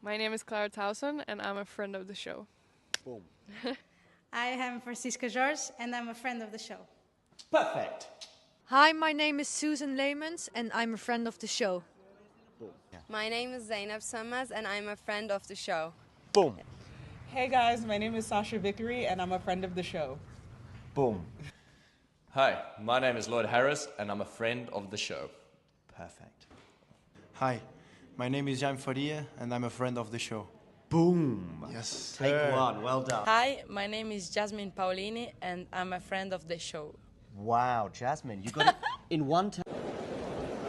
My name is Clara Towson, and I'm a friend of the show. Boom. I am Francisca George, and I'm a friend of the show. Perfect. Hi, my name is Susan Leemans, and I'm a friend of the show. Boom. Yeah. My name is Zainab Sammaz, and I'm a friend of the show. Boom. Hey guys, my name is Sasha Vickery, and I'm a friend of the show. Boom. Hi, my name is Lloyd Harris, and I'm a friend of the show. Perfect. Hi, my name is Jan Faria, and I'm a friend of the show. Boom. Yes. Take one. Well done. Hi, my name is Jasmine Paolini, and I'm a friend of the show. Wow, Jasmine, you got it in one time.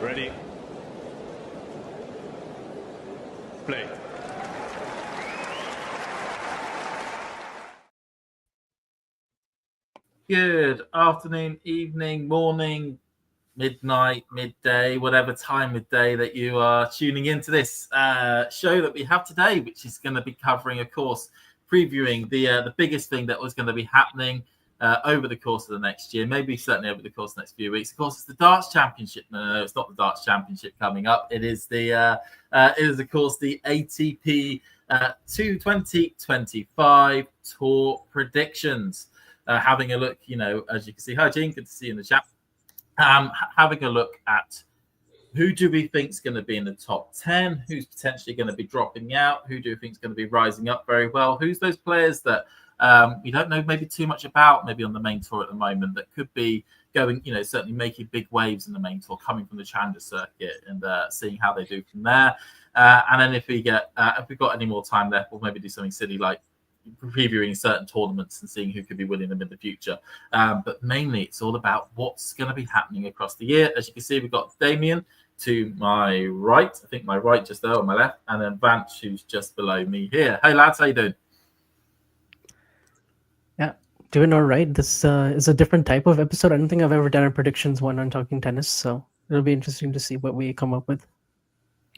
Ready? Play. Good afternoon, evening, morning, midnight, midday, whatever time of day that you are tuning into this show that we have today, which is going to be covering, of course, previewing the biggest thing that was going to be happening over the course of the next year, maybe certainly over the course of the next few weeks. Of course, it's the Darts Championship. No, it's not the Darts Championship coming up. It is of course, the ATP 2025 Tour predictions. Having a look, as you can see, hi Jean, good to see you in the chat. Having a look at who do we think is going to be in the top 10, who's potentially going to be dropping out, who do we think is going to be rising up very well, who's those players that we don't know maybe too much about, maybe on the main tour at the moment, that could be going, certainly making big waves in the main tour, coming from the Challenger circuit, and seeing how they do from there. And then if we've got any more time left, we'll maybe do something silly like previewing certain tournaments and seeing who could be winning them in the future. But mainly it's all about what's going to be happening across the year. As you can see, we've got Damien to my right, I think my right just there, on my left, and then Vance, who's just below me here. Hey lads, how you doing? Yeah, doing all right. This is a different type of episode. I don't think I've ever done a predictions one on Talking Tennis, so it'll be interesting to see what we come up with.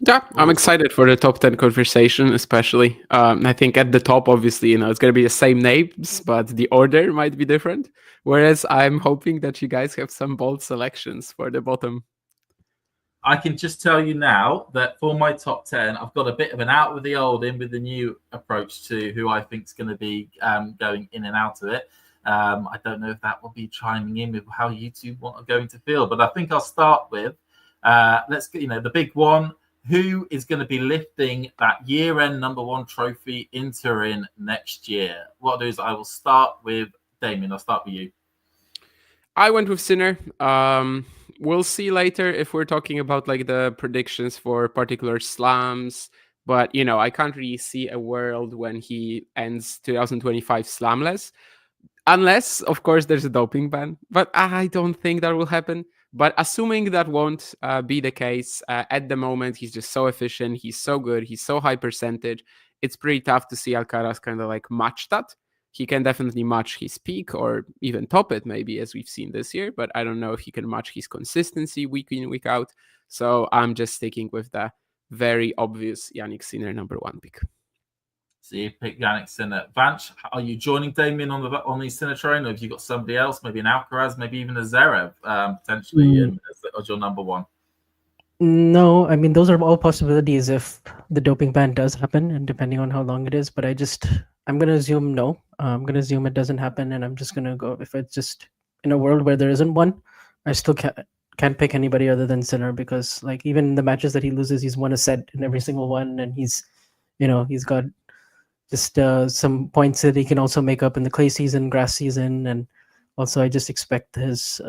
Yeah, I'm excited for the top 10 conversation, especially. I think at the top, obviously, it's going to be the same names, but the order might be different. Whereas I'm hoping that you guys have some bold selections for the bottom. I can just tell you now that for my top 10, I've got a bit of an out with the old, in with the new approach to who I think is going to be going in and out of it. I don't know if that will be chiming in with how you two are going to feel, but I think I'll start with, let's get, the big one. Who is going to be lifting that year-end #1 trophy in Turin next year? What I'll do is I will start with Damien. I'll start with you. I went with Sinner. We'll see later if we're talking about like the predictions for particular slams. But, I can't really see a world when he ends 2025 slamless. Unless, of course, there's a doping ban. But I don't think that will happen. But assuming that won't be the case, at the moment, he's just so efficient. He's so good. He's so high percentage. It's pretty tough to see Alcaraz kind of like match that. He can definitely match his peak or even top it, maybe, as we've seen this year. But I don't know if he can match his consistency week in, week out. So I'm just sticking with the very obvious Yannick Sinner #1 pick. So you pick Yannick Sinner. Vance, are you joining Damien on the Sinner train, or have you got somebody else, maybe an Alcaraz, maybe even a Zverev, potentially as your #1? No, I mean, those are all possibilities if the doping ban does happen, and depending on how long it is. But I'm going to assume no. I'm going to assume it doesn't happen, and I'm just going to go, if it's just in a world where there isn't one, I still can't pick anybody other than Sinner, because like even the matches that he loses, he's won a set in every single one, and he's got just some points that he can also make up in the clay season, grass season, and also I just expect his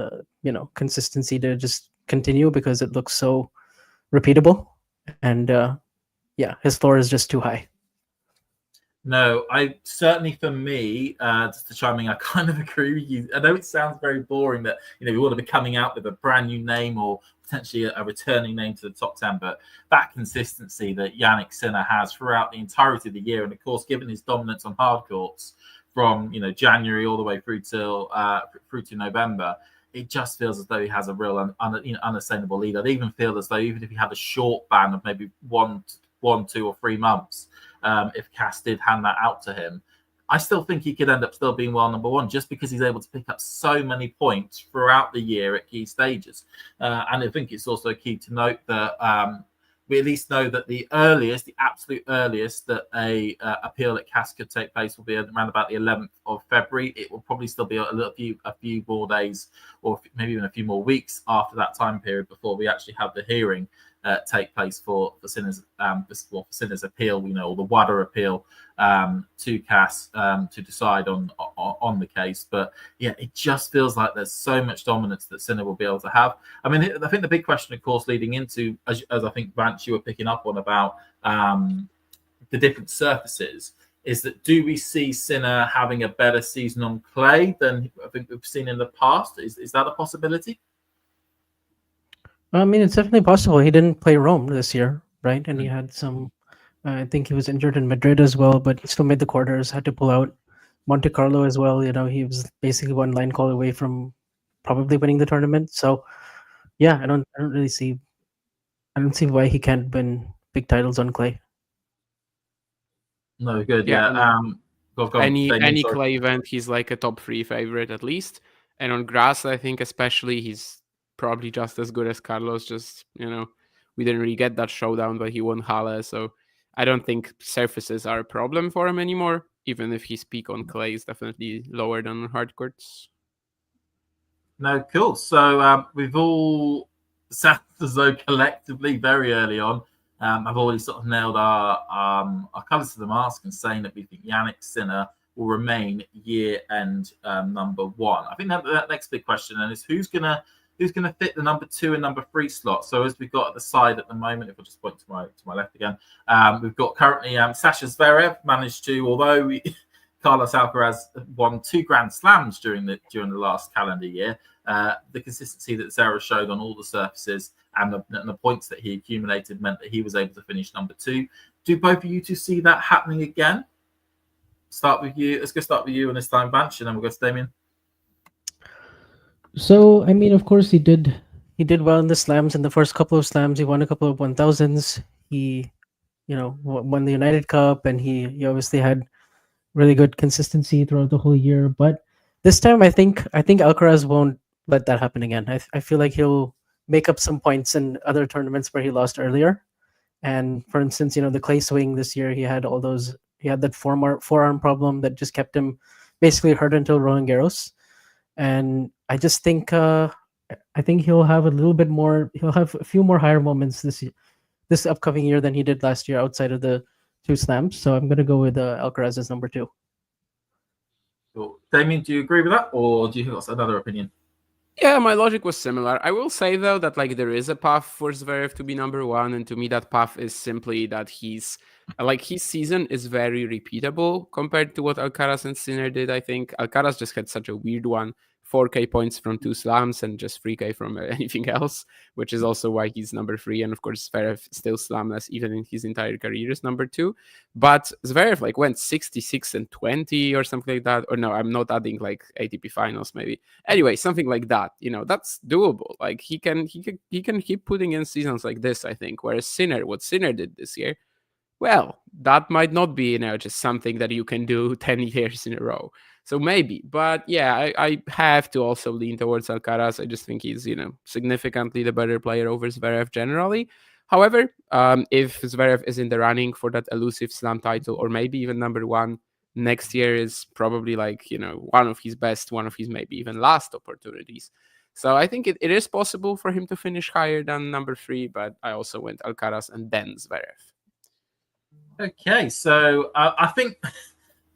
consistency to just continue because it looks so repeatable, and his floor is just too high. No, I certainly, for me, just to chime in, I kind of agree with you. I know it sounds very boring that we want to be coming out with a brand new name or potentially a returning name to the top 10, but that consistency that Yannick Sinner has throughout the entirety of the year, and of course, given his dominance on hard courts from January all the way through to November, it just feels as though he has a real unassailable lead. I'd even feel as though even if he had a short ban of maybe 1, 2, or 3 months, if Cass did hand that out to him, I still think he could end up still being world #1 just because he's able to pick up so many points throughout the year at key stages. And I think it's also key to note that we at least know that the earliest, the absolute earliest that a appeal at CAS could take place will be around about the 11th of February. It will probably still be a few more days, or maybe even a few more weeks after that time period before we actually have the hearing take place for Sinner's for Sinner's appeal, or the WADA appeal to CAS to decide on the case. But yeah, it just feels like there's so much dominance that Sinner will be able to have. I mean, I think the big question, of course, leading into, as I think, Vance, you were picking up on about the different surfaces, is that do we see Sinner having a better season on clay than I think we've seen in the past? Is that a possibility? I mean, it's definitely possible. He didn't play Rome this year, right? And he had some. I think he was injured in Madrid as well, but he still made the quarters. Had to pull out. Monte Carlo as well. He was basically one line call away from probably winning the tournament. So, yeah, I don't really see. I don't see why he can't win big titles on clay. No, good. Yeah. Go on, any clay event, he's like a top 3 favorite at least. And on grass, I think especially, he's probably just as good as Carlos. Just, we didn't really get that showdown, but he won Halle. So I don't think surfaces are a problem for him anymore, even if his peak on clay is definitely lower than on hard courts. No, cool. So we've all sat as though collectively very early on. I've already sort of nailed our colours to the mask and saying that we think Yannick Sinner will remain year-end number 1. I think that next big question then is who's gonna fit the number 2 and number 3 slot. So as we've got at the side at the moment, if I just point to my left again, we've got currently Sasha Zverev managed to, although Carlos Alcaraz won 2 Grand Slams during the last calendar year, the consistency that Zverev showed on all the surfaces and the points that he accumulated meant that he was able to finish number 2. Do both of you two see that happening again? Start with you. Let's go start with you and this time, Vance, and then we'll go to Damien. So, I mean, of course, he did well in the slams. In the first couple of slams, he won a couple of 1000s. He, won the United Cup, and he obviously had really good consistency throughout the whole year. But this time, I think Alcaraz won't let that happen again. I feel like he'll make up some points in other tournaments where he lost earlier. And for instance, the clay swing this year, he had that forearm problem that just kept him basically hurt until Roland Garros. And I just think he'll have a little bit more. He'll have a few more higher moments this upcoming year than he did last year outside of the 2 slams. So I'm going to go with Alcaraz as number 2. Cool. Damien, do you agree with that, or do you think that's another opinion? Yeah, my logic was similar. I will say, though, that there is a path for Zverev to be number 1, and to me that path is simply that his season is very repeatable compared to what Alcaraz and Sinner did. I think Alcaraz just had such a weird one. 4K points from 2 slams and just 3K from anything else, which is also why he's number 3. And of course, Zverev still slamless even in his entire career is number 2. But Zverev went 66-20 or something like that. Or no, I'm not adding ATP finals maybe. Anyway, something like that. That's doable. He can keep putting in seasons like this, I think. Whereas what Sinner did this year, well, that might not be just something that you can do 10 years in a row. So maybe, but yeah, I have to also lean towards Alcaraz. I just think he's, significantly the better player over Zverev generally. However, if Zverev is in the running for that elusive slam title, or maybe even number 1, next year is probably one of his best, one of his maybe even last opportunities. So I think it is possible for him to finish higher than number 3, but I also went Alcaraz and then Zverev. Okay, so I think...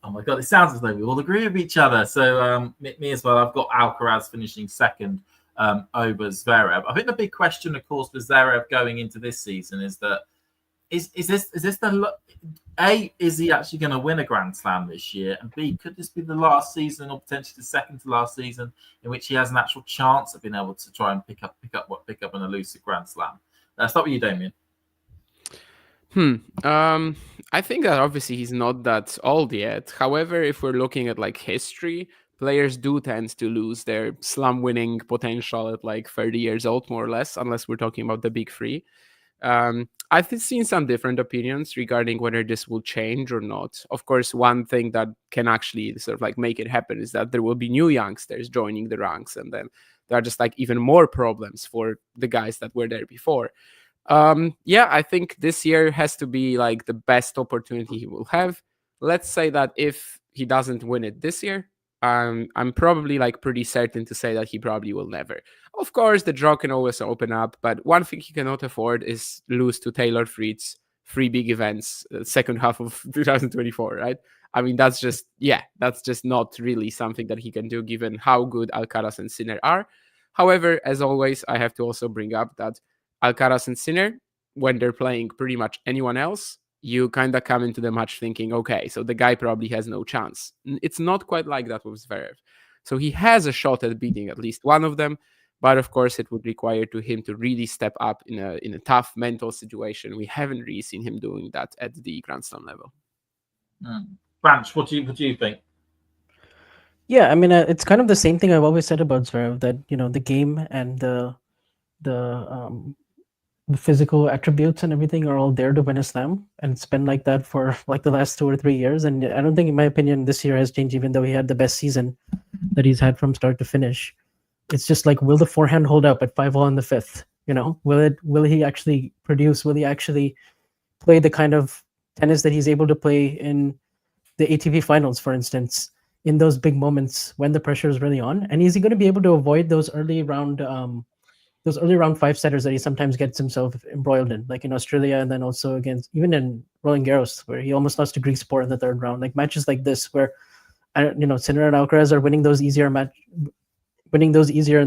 Oh my God, it sounds as though we all agree with each other. So me as well, I've got Alcaraz finishing second over Zverev. I think the big question, of course, for Zverev going into this season is that is this the A, is he actually going to win a Grand Slam this year? And B, could this be the last season or potentially the second to last season in which he has an actual chance of being able to try and pick up an elusive Grand Slam? Start with you, Damien. I think that obviously he's not that old yet. However, if we're looking at history, players do tend to lose their slam winning potential at 30 years old, more or less, unless we're talking about the big 3. I've seen some different opinions regarding whether this will change or not. Of course, one thing that can actually sort of make it happen is that there will be new youngsters joining the ranks, and then there are just even more problems for the guys that were there before. Yeah, I think this year has to be like the best opportunity he will have. Let's say that if he doesn't win it this year, I'm probably like pretty certain to say that he probably will never. Of course, the draw can always open up, but one thing he cannot afford is lose to Taylor Fried's three big events, second half of 2024, right? I mean, that's just not really something that he can do given how good Alcaraz and Sinner are. However, as always, I have to also bring up that Alcaraz and Sinner, when they're playing pretty much anyone else, you kind of come into the match thinking, okay, so the guy probably has no chance. It's not quite like that with Zverev. So he has a shot at beating at least one of them, but of course it would require him to really step up in a tough mental situation. We haven't really seen him doing that at the Grand Slam level. Branch, what do you think? Yeah, I mean, it's kind of the same thing I've always said about Zverev, that the game and the physical attributes and everything are all there to win a slam, and it's been like that for like the last 2 or 3 years. And I don't think, in my opinion, this year has changed, even though he had the best season that he's had from start to finish. It's just like, will the forehand hold up at 5-all in the fifth? Will he actually produce? Will he actually play the kind of tennis that he's able to play in the ATP finals, for instance, in those big moments when the pressure is really on? And is he going to be able to avoid those early round 5-setters that he sometimes gets himself embroiled in, like in Australia, and then also even in Roland Garros, where he almost lost to Griekspoor in the third round? Like matches like this, where Sinner and Alcaraz are winning those easier, and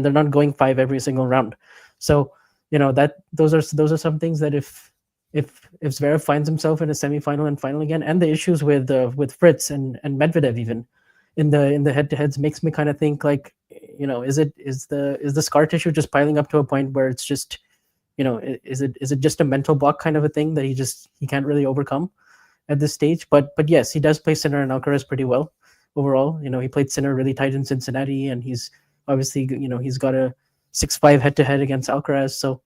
they're not going 5 every single round. So those are some things that if Zverev finds himself in a semifinal and final again, and the issues with Fritz and Medvedev even in the head-to-heads, makes me kind of think, like, is the scar tissue just piling up to a point where it's just, is it just a mental block kind of a thing that he can't really overcome at this stage? But yes, he does play Sinner and Alcaraz pretty well overall. He played Sinner really tight in Cincinnati, and he's obviously, he's got a 6-5 head-to-head against Alcaraz. So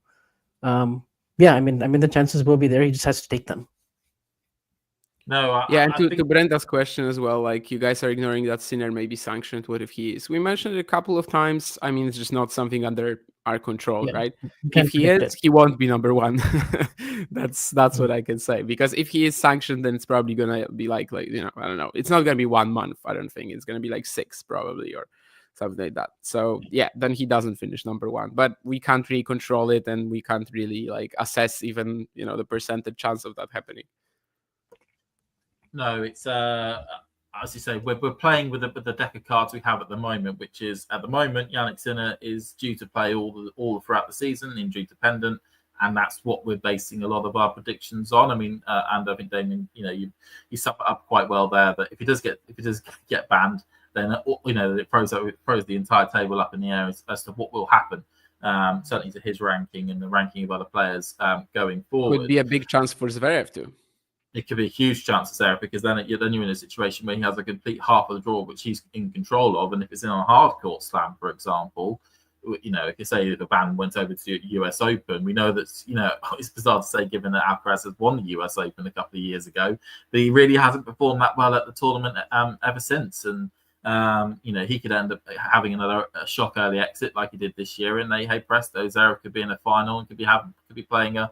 yeah, I mean the chances will be there. He just has to take them. No, and to Brenda's question as well, like, you guys are ignoring that Sinner may be sanctioned. What if he is? We mentioned it a couple of times. I mean, it's just not something under our control, right? If he is, he won't be number one. That's what I can say. Because if he is sanctioned, then it's probably gonna be like I don't know. It's not gonna be 1 month. I don't think it's gonna be like 6 probably, or something like that. So yeah, then he doesn't finish number one. But we can't really control it, and we can't really like assess even the percentage chance of that happening. No, it's as you say, we're playing with the deck of cards we have at the moment, which is, at the moment, Jannik Sinner is due to play all throughout the season, injury dependent, and that's what we're basing a lot of our predictions on. I mean, and I think, Damien, you sum it up quite well there. That if he does get banned, then it throws the entire table up in the air as to what will happen. Certainly to his ranking and the ranking of other players going forward. Could be a big chance for Zverev too. It could be a huge chance there, because then you're in a situation where he has a complete half of the draw, which he's in control of. And if it's in a hard court slam, for example, if you say the ban went over to US Open, we know that, it's bizarre to say, given that Alcaraz has won the US Open a couple of years ago, but he really hasn't performed that well at the tournament ever since. And he could end up having another shock early exit like he did this year, and hey presto, Zverev could be in a final and could be playing a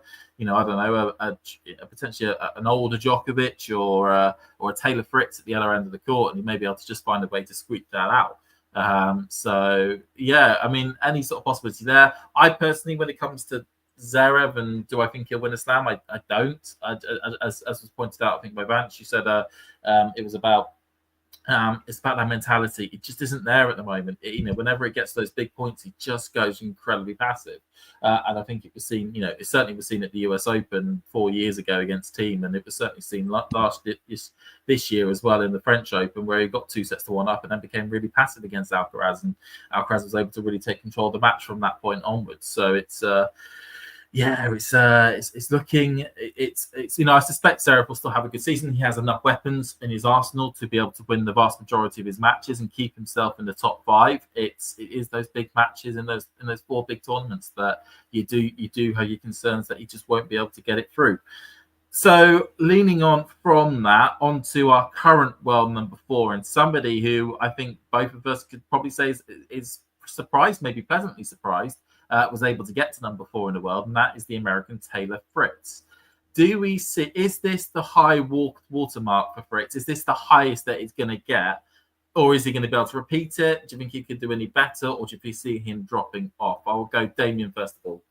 potentially an older Djokovic or a Taylor Fritz at the other end of the court, and he may be able to just find a way to squeak that out. So yeah, I mean, any sort of possibility there. I personally, when it comes to Zverev and do I think he'll win a slam, I don't. As was pointed out, I think by Vance, you said it was about. It's about that mentality. It just isn't there at the moment. Whenever it gets those big points, he just goes incredibly passive. And I think it was seen, it certainly was seen at the US Open 4 years ago against Team, and it was certainly seen this year as well in the French Open, where he got 2-1 up and then became really passive against Alcaraz, and Alcaraz was able to really take control of the match from that point onwards. So it's looking. I suspect Zverev will still have a good season. He has enough weapons in his arsenal to be able to win the vast majority of his matches and keep himself in the top 5. It is those big matches in those 4 big tournaments that you do have your concerns that he just won't be able to get it through. So leaning on from that onto our current world number 4, and somebody who I think both of us could probably say is surprised, maybe pleasantly surprised, was able to get to number 4 in the world, and that is the American Taylor Fritz. Do we see, is this the high watermark for Fritz? Is this the highest that he's going to get? Or is he going to be able to repeat it? Do you think he could do any better? Or do you see him dropping off? I'll go Damien first of all.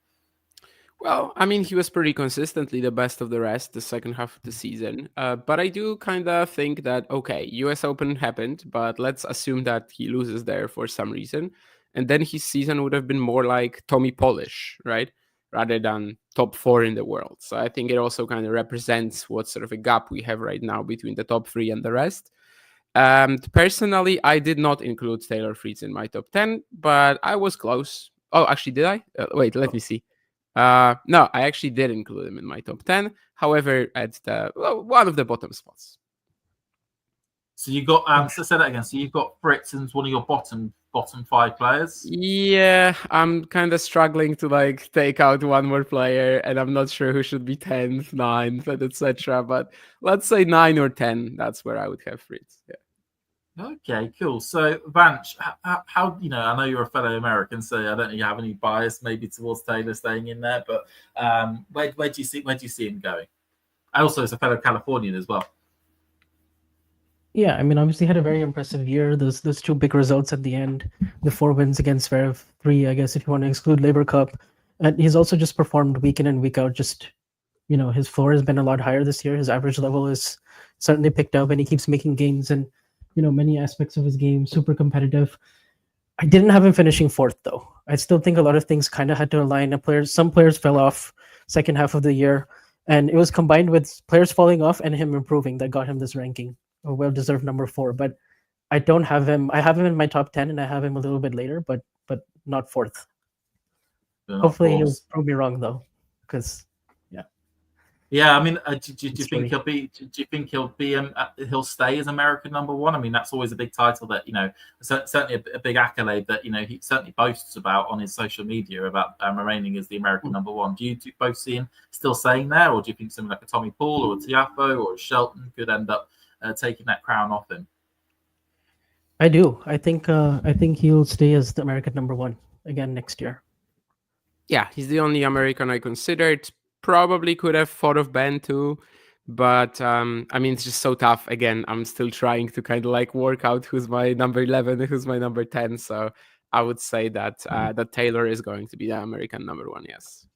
Well, I mean, he was pretty consistently the best of the rest the second half of the season. But I do kind of think that, okay, US Open happened, but let's assume that he loses there for some reason. And then his season would have been more like Tommy Polish, right? Rather than top 4 in the world. So I think it also kind of represents what sort of a gap we have right now between the top 3 and the rest. Personally, I did not include Taylor Fritz in my top 10, but I was close. Oh, actually, did I? Wait, let me see. No, I actually did include him in my top 10. However, at one of the bottom spots. So you got so say that again. So you've got Fritz as one of your bottom 5 players. Yeah, I'm kind of struggling to like take out one more player, and I'm not sure who should be 10th, 9th, and etc. But let's say 9 or 10. That's where I would have Fritz. Yeah. Okay, cool. So Vanch, how I know you're a fellow American, so I don't know you have any bias maybe towards Taylor staying in there, but where do you see him going? Also, as a fellow Californian as well. Yeah, I mean, obviously had a very impressive year. Those 2 big results at the end, the 4 wins against Zverev, 3, I guess, if you want to exclude Labor Cup. And he's also just performed week in and week out. Just, his floor has been a lot higher this year. His average level is certainly picked up, and he keeps making gains in, many aspects of his game, super competitive. I didn't have him finishing 4th, though. I still think a lot of things kind of had to align. Some players fell off second half of the year, and it was combined with players falling off and him improving that got him this ranking. A well-deserved number 4, but I don't have him. I have him in my top 10, and I have him a little bit later, but not 4th. Hopefully, he'll prove me wrong though, because yeah. I mean, do you think he'll be? Do you think he'll stay as American number 1? I mean, that's always a big title that certainly a big accolade that he certainly boasts about on his social media about remaining as the American number 1. Do you both see him still staying there, or do you think something like a Tommy Paul or a Tiafoe or a Shelton could end up taking that crown off him? I do. I think he'll stay as the American number 1 again next year. Yeah, he's the only American I considered. Probably could have thought of Ben too, but I mean, it's just so tough. Again, I'm still trying to kind of like work out who's my number 11 and who's my number 10. So I would say that that Taylor is going to be the American number 1. Yes.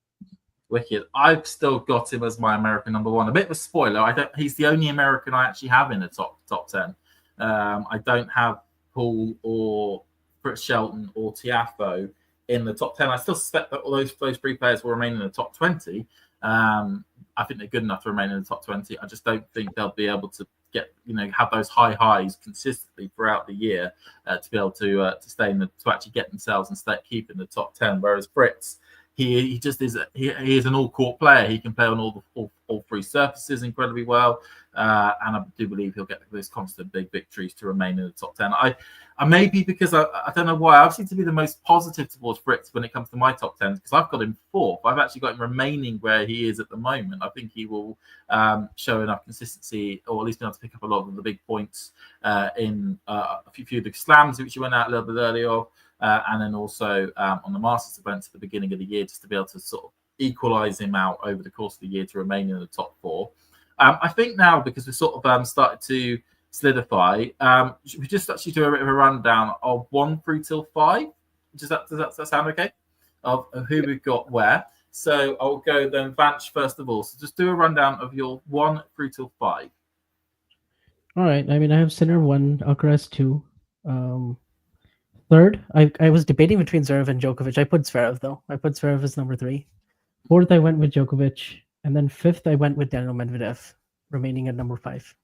Wicked. I've still got him as my American number 1. A bit of a spoiler. He's the only American I actually have in the top 10. I don't have Paul or Fritz Shelton or Tiafoe in the top 10. I still suspect that all those 3 players will remain in the top 20. I think they're good enough to remain in the top 20. I just don't think they'll be able to get, have those high highs consistently throughout the year to be able to stay in to actually get themselves and keep in the top 10. Whereas Fritz, he just is he is an all-court player. He can play on all 3 surfaces incredibly well, and I do believe he'll get those constant big victories to remain in the top 10. I maybe because I don't know why I seem to be the most positive towards Fritz when it comes to my top 10 because I've got him 4th. I've actually got him remaining where he is at the moment. I think he will show enough consistency, or at least be able to pick up a lot of the big points in a few of the slams which he went out a little bit earlier. And then also on the Masters events at the beginning of the year, just to be able to sort of equalize him out over the course of the year to remain in the top 4. I think now, because we've sort of started to solidify, should we just actually do a bit of a rundown of 1 through till 5? Does that sound okay? Of who we've got where. So I'll go then, Vanch, first of all. So just do a rundown of your 1 through till 5. All right. I mean, I have Sinner 1, Alcaraz 2. 3rd, I was debating between Zverev and Djokovic. I put Zverev, though. I put Zverev as number 3. 4th, I went with Djokovic. And then 5th, I went with Daniel Medvedev, remaining at number 5.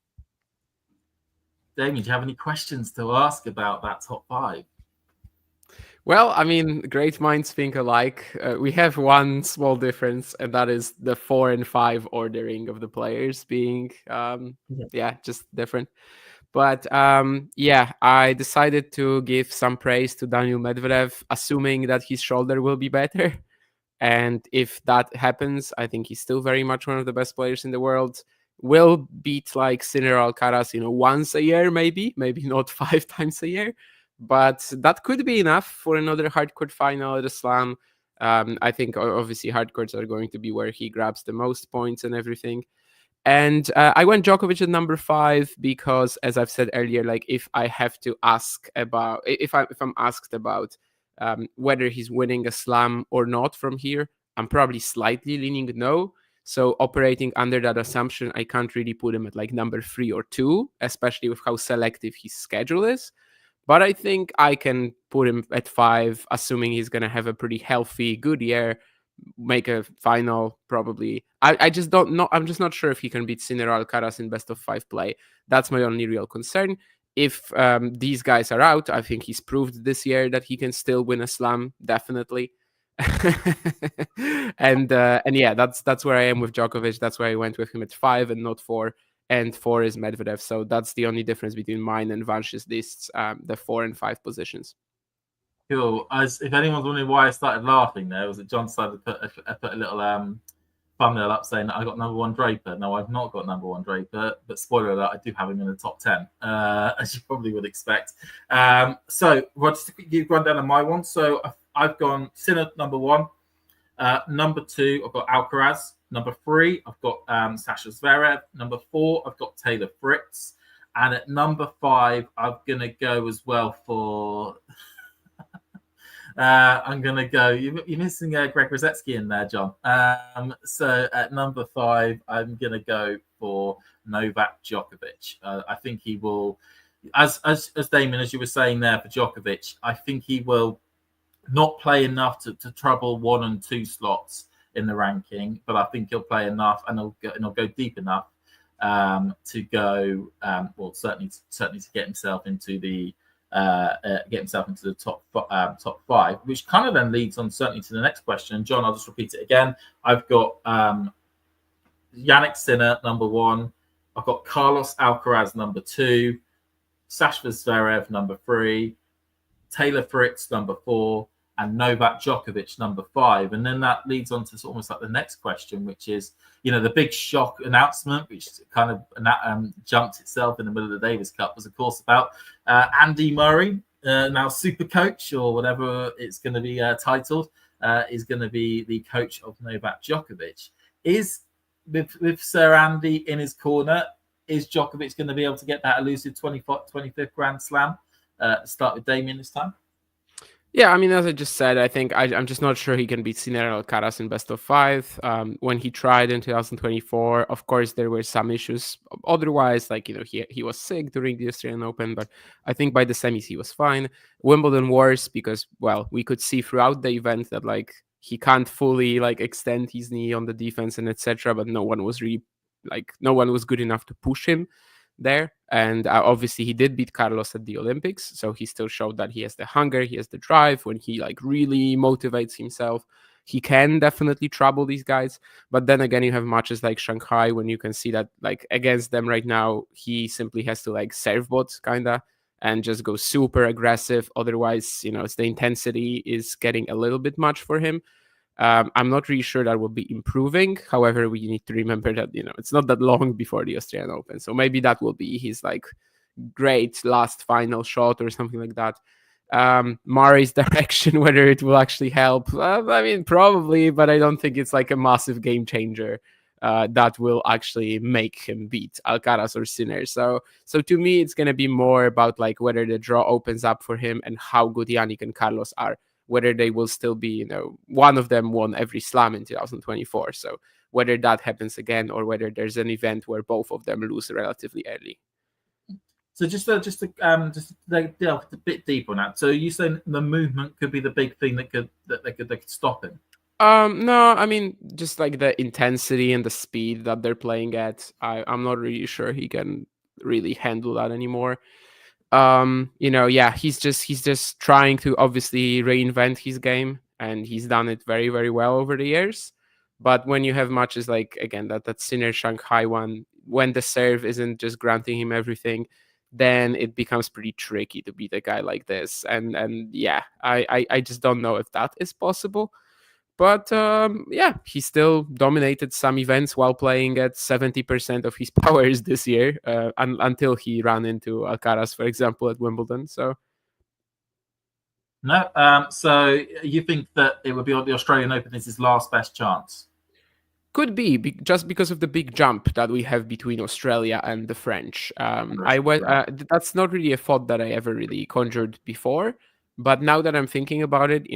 Damien, do you have any questions to ask about that top 5? Well, I mean, great minds think alike. We have one small difference, and that is the 4 and 5 ordering of the players being, just different. But I decided to give some praise to Daniel Medvedev, assuming that his shoulder will be better. And if that happens, I think he's still very much one of the best players in the world. Will beat like Sinner Alcaraz, once a year, maybe not 5 times a year. But that could be enough for another hardcourt final at a slam. I think obviously hard courts are going to be where he grabs the most points and everything. And I went Djokovic at number 5 because, as I've said earlier, like if I have to ask about, if I'm asked about whether he's winning a slam or not from here, I'm probably slightly leaning no. So operating under that assumption, I can't really put him at like number 3 or 2, especially with how selective his schedule is. But I think I can put him at 5, assuming he's going to have a pretty healthy, good year, make a final probably. I just don't know. I'm just not sure if he can beat Sinner or Alcaraz in best of 5 play. That's my only real concern. If these guys are out, I think he's proved this year that he can still win a slam, definitely. and yeah, that's where I am with Djokovic. That's why I went with him at 5 and not 4. And 4 is Medvedev. So that's the only difference between mine and Vansh's lists, the 4 and 5 positions. Cool. As if anyone's wondering why I started laughing, there was that John started to put a little thumbnail up saying that I got number 1 Draper. No, I've not got number 1 Draper, but spoiler alert, I do have him in the top 10, as you probably would expect. So we'll just give run down on my one. So I've gone Sinner number 1. Number 2, I've got Alcaraz. Number 3, I've got Sasha Zverev. Number 4, I've got Taylor Fritz. And at number 5, I'm going to go as well for... I'm going to go... You're missing Greg Rosetsky in there, John. So at number 5, I'm going to go for Novak Djokovic. I think he will... As Damien, as you were saying there for Djokovic, I think he will not play enough to trouble 1 and 2 slots in the ranking, but I think he'll play enough and he'll go deep enough to go certainly to get himself into the top 5, which kind of then leads on certainly to the next question. John, I'll just repeat it again. I've got Yannick Sinner number 1. I've got Carlos Alcaraz number 2, Sasha Zverev number 3, Taylor Fritz number 4, and Novak Djokovic number 5. And then that leads on to almost like the next question, which is, the big shock announcement, which kind of jumped itself in the middle of the Davis Cup, was of course about Andy Murray, now super coach or whatever it's going to be titled, is going to be the coach of Novak Djokovic. Is with Sir Andy in his corner, is Djokovic going to be able to get that elusive 25th Grand Slam? Start with Damien this time. Yeah, I mean, as I just said, I think I'm just not sure he can beat Sinner Alcaraz in best of 5. When he tried in 2024, of course, there were some issues. Otherwise, like, he was sick during the Australian Open, but I think by the semis, he was fine. Wimbledon worse because, well, we could see throughout the event that, like, he can't fully, like, extend his knee on the defense and etc. But no one was good enough to push him there. And obviously he did beat Carlos at the Olympics, so he still showed that he has the hunger, he has the drive. When he like really motivates himself, he can definitely trouble these guys. But then again, you have matches like Shanghai when you can see that like against them right now, he simply has to like serve bot kinda and just go super aggressive. Otherwise, it's the intensity is getting a little bit much for him. I'm not really sure that will be improving. However, we need to remember that, it's not that long before the Australian Open. So maybe that will be his like great last final shot or something like that. Murray's direction, whether it will actually help. I mean, probably, but I don't think it's like a massive game changer that will actually make him beat Alcaraz or Sinner. So to me, it's going to be more about like whether the draw opens up for him and how good Yannick and Carlos are. Whether they will still be, one of them won every slam in 2024. So whether that happens again or whether there's an event where both of them lose relatively early. So just to delve a bit deeper on that. So you saying the movement could be the big thing that could stop him? No, I mean just like the intensity and the speed that they're playing at. I'm not really sure he can really handle that anymore. He's just trying to obviously reinvent his game, and he's done it very, very well over the years. But when you have matches like again that Sinner Shanghai one, when the serve isn't just granting him everything, then it becomes pretty tricky to beat a guy like this. And yeah, I just don't know if that is possible. But he still dominated some events while playing at 70% of his powers this year, until he ran into Alcaraz, for example, at Wimbledon. So, No. So you think that it would be the Australian Open is his last best chance? Could be just because of the big jump that we have between Australia and the French. That's not really a thought that I ever really conjured before, but now that I'm thinking about it,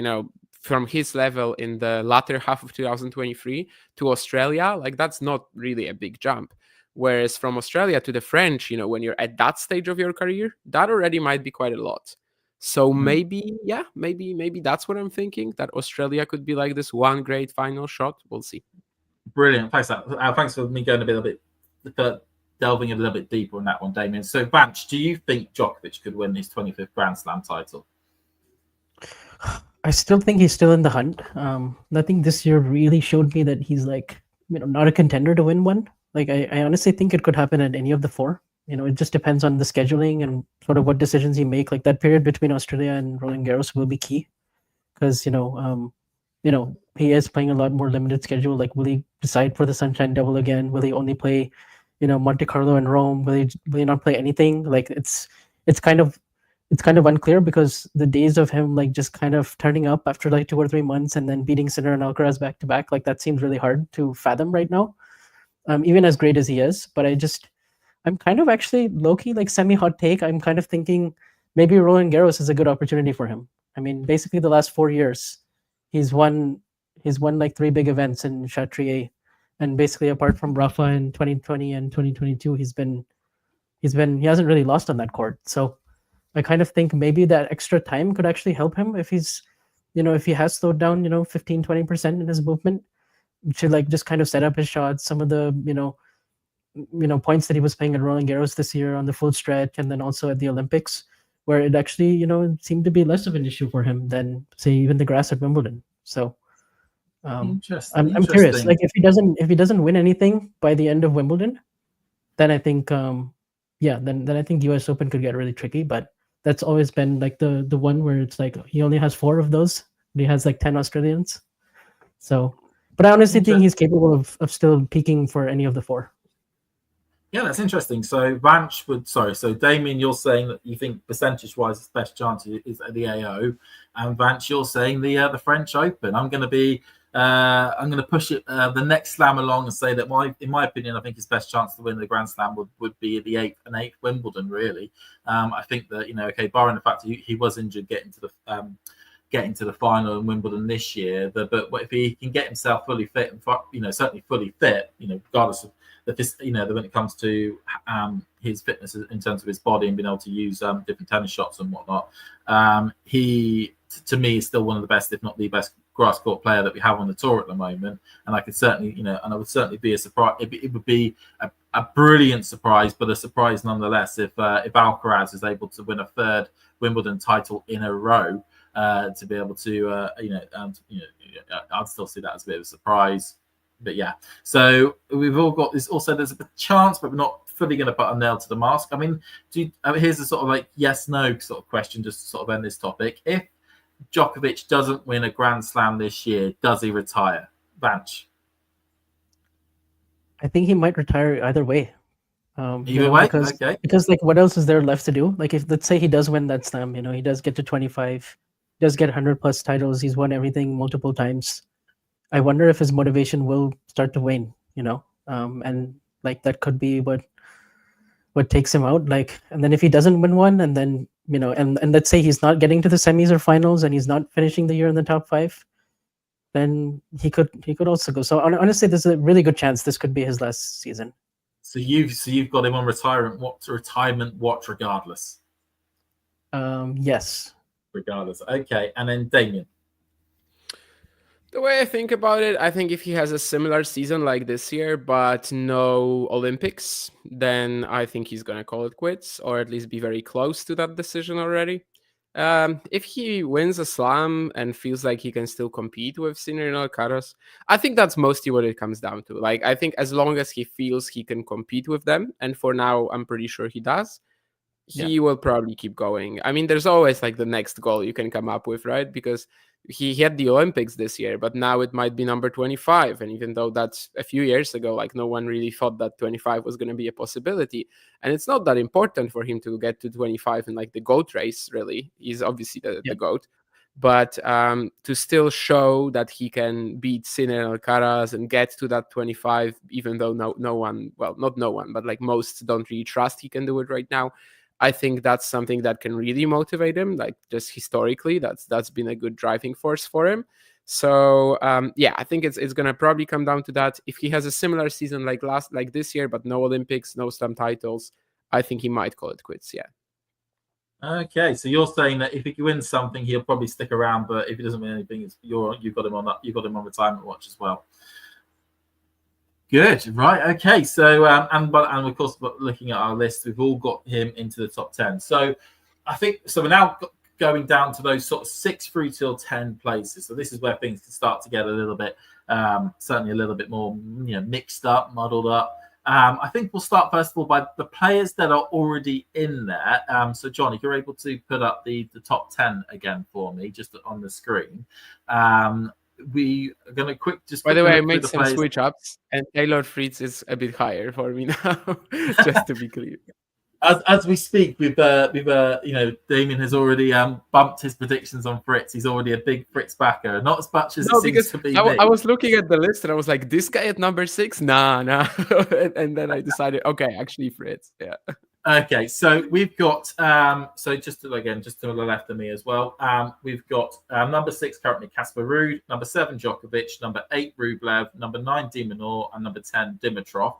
from his level in the latter half of 2023 to Australia, like that's not really a big jump. Whereas from Australia to the French, when you're at that stage of your career, that already might be quite a lot. So maybe that's what I'm thinking, that Australia could be like this one great final shot. We'll see. Brilliant. Thanks for me going delving a little bit deeper on that one, Damien. So, Vance, do you think Djokovic could win his 25th Grand Slam title? I still think he's still in the hunt. I think this year really showed me that he's not a contender to win one. Like I honestly think it could happen at any of the four. It just depends on the scheduling and sort of what decisions he make. Like that period between Australia and Roland Garros will be key because he is playing a lot more limited schedule. Like, will he decide for the Sunshine Double again? Will he only play, Monte Carlo and Rome? Will he not play anything? Like, it's kind of unclear because the days of him like just kind of turning up after like 2 or 3 months and then beating Sinner and Alcaraz back to back, like that seems really hard to fathom right now. Even as great as he is, but I'm kind of actually low-key like semi-hot take. I'm kind of thinking maybe Roland Garros is a good opportunity for him. I mean, basically the last 4 years, he's won like 3 big events in Chatrier, and basically apart from Rafa in 2020 and 2022, he hasn't really lost on that court. So I kind of think maybe that extra time could actually help him if if he has slowed down 15-20% in his movement, to like just kind of set up his shots. Some of the points that he was playing at Roland Garros this year on the full stretch, and then also at the Olympics, where it actually seemed to be less of an issue for him than say even the grass at Wimbledon. So I'm curious. Like if he doesn't win anything by the end of Wimbledon, then I think then I think US Open could get really tricky. But that's always been like the one where it's like he only has 4 of those. He has like 10 Australians. So, but I honestly think he's capable of still peaking for any of the 4. Yeah, that's interesting. So so Damien, you're saying that you think percentage-wise his best chance is at the AO, and Vance, you're saying the French Open. I'm going to push it the next slam along and say that in my opinion, I think his best chance to win the Grand Slam would be the 8th Wimbledon. Really, I think that barring the fact he was injured getting to the final in Wimbledon this year, but if he can get himself fully fit and certainly fully fit, regardless of when it comes to his fitness in terms of his body and being able to use different tennis shots and whatnot, he to me is still one of the best, if not the best, grass court player that we have on the tour at the moment. And I could certainly, and I would certainly be a surprise. It would be a brilliant surprise, but a surprise nonetheless if Alcaraz is able to win a 3rd Wimbledon title in a row. To be able to, I'd still see that as a bit of a surprise. But yeah, so we've all got this. Also, there's a chance, but we're not fully going to put a nail to the mask. I mean, here's a sort of like yes/no sort of question, just to sort of end this topic. If Djokovic doesn't win a Grand Slam this year, does he retire? Vance? I think he might retire either way. Either way, because like what else is there left to do? Like if let's say he does win that slam, he does get to 25, does get 100+ titles, he's won everything multiple times. I wonder if his motivation will start to wane, and like that could be what takes him out. Like, and then if he doesn't win one, and then and let's say he's not getting to the semis or finals, and he's not finishing the year in the top 5, then he could also go. So honestly, there's a really good chance this could be his last season. So you've got him on retirement watch regardless. Yes. Regardless. Okay, and then Damien. The way I think about it, I think if he has a similar season like this year, but no Olympics, then I think he's going to call it quits, or at least be very close to that decision already. If he wins a slam and feels like he can still compete with Sinner and Alcaraz, I think that's mostly what it comes down to. Like, I think as long as he feels he can compete with them, and for now, I'm pretty sure he does, he will probably keep going. I mean, there's always like the next goal you can come up with, right? Because he had the Olympics this year, but now it might be number 25. And even though that's a few years ago, like no one really thought that 25 was going to be a possibility. And it's not that important for him to get to 25 in like the GOAT race, really. He's obviously the GOAT. but to still show that he can beat Sinner and Alcaraz and get to that 25, even though no one, well, not no one, but like most don't really trust he can do it right now. I think that's something that can really motivate him. Like just historically, that's been a good driving force for him. So yeah, I think it's gonna probably come down to that. If he has a similar season like this year, but no Olympics, no slam titles, I think he might call it quits. Yeah. Okay, so you're saying that if he wins something, he'll probably stick around, but if he doesn't win anything, you've got him on retirement watch as well. Good, right? Okay, so and of course, looking at our list, we've all got him into the top 10. So I think so. We're now going down to those sort of 6 through till 10 places. So this is where things can start to get a little bit, certainly a little bit more, mixed up, muddled up. I think we'll start first of all by the players that are already in there. So John, if you're able to put up the top 10 again for me, just on the screen. We are going to just. By the way, I made some switch ups, and Taylor Fritz is a bit higher for me now. Just to be clear. As we speak, we've Damien has already bumped his predictions on Fritz. He's already a big Fritz backer, not as much as it seems to be. I was looking at the list and I was like, this guy at number 6, nah. and then I decided, okay, actually Fritz, yeah. Okay, so we've got so just to the left of me as well. We've got number 6 currently Casper Ruud, number 7 Djokovic, number 8 Rublev, number 9 De Minaur, and number 10 Dimitrov.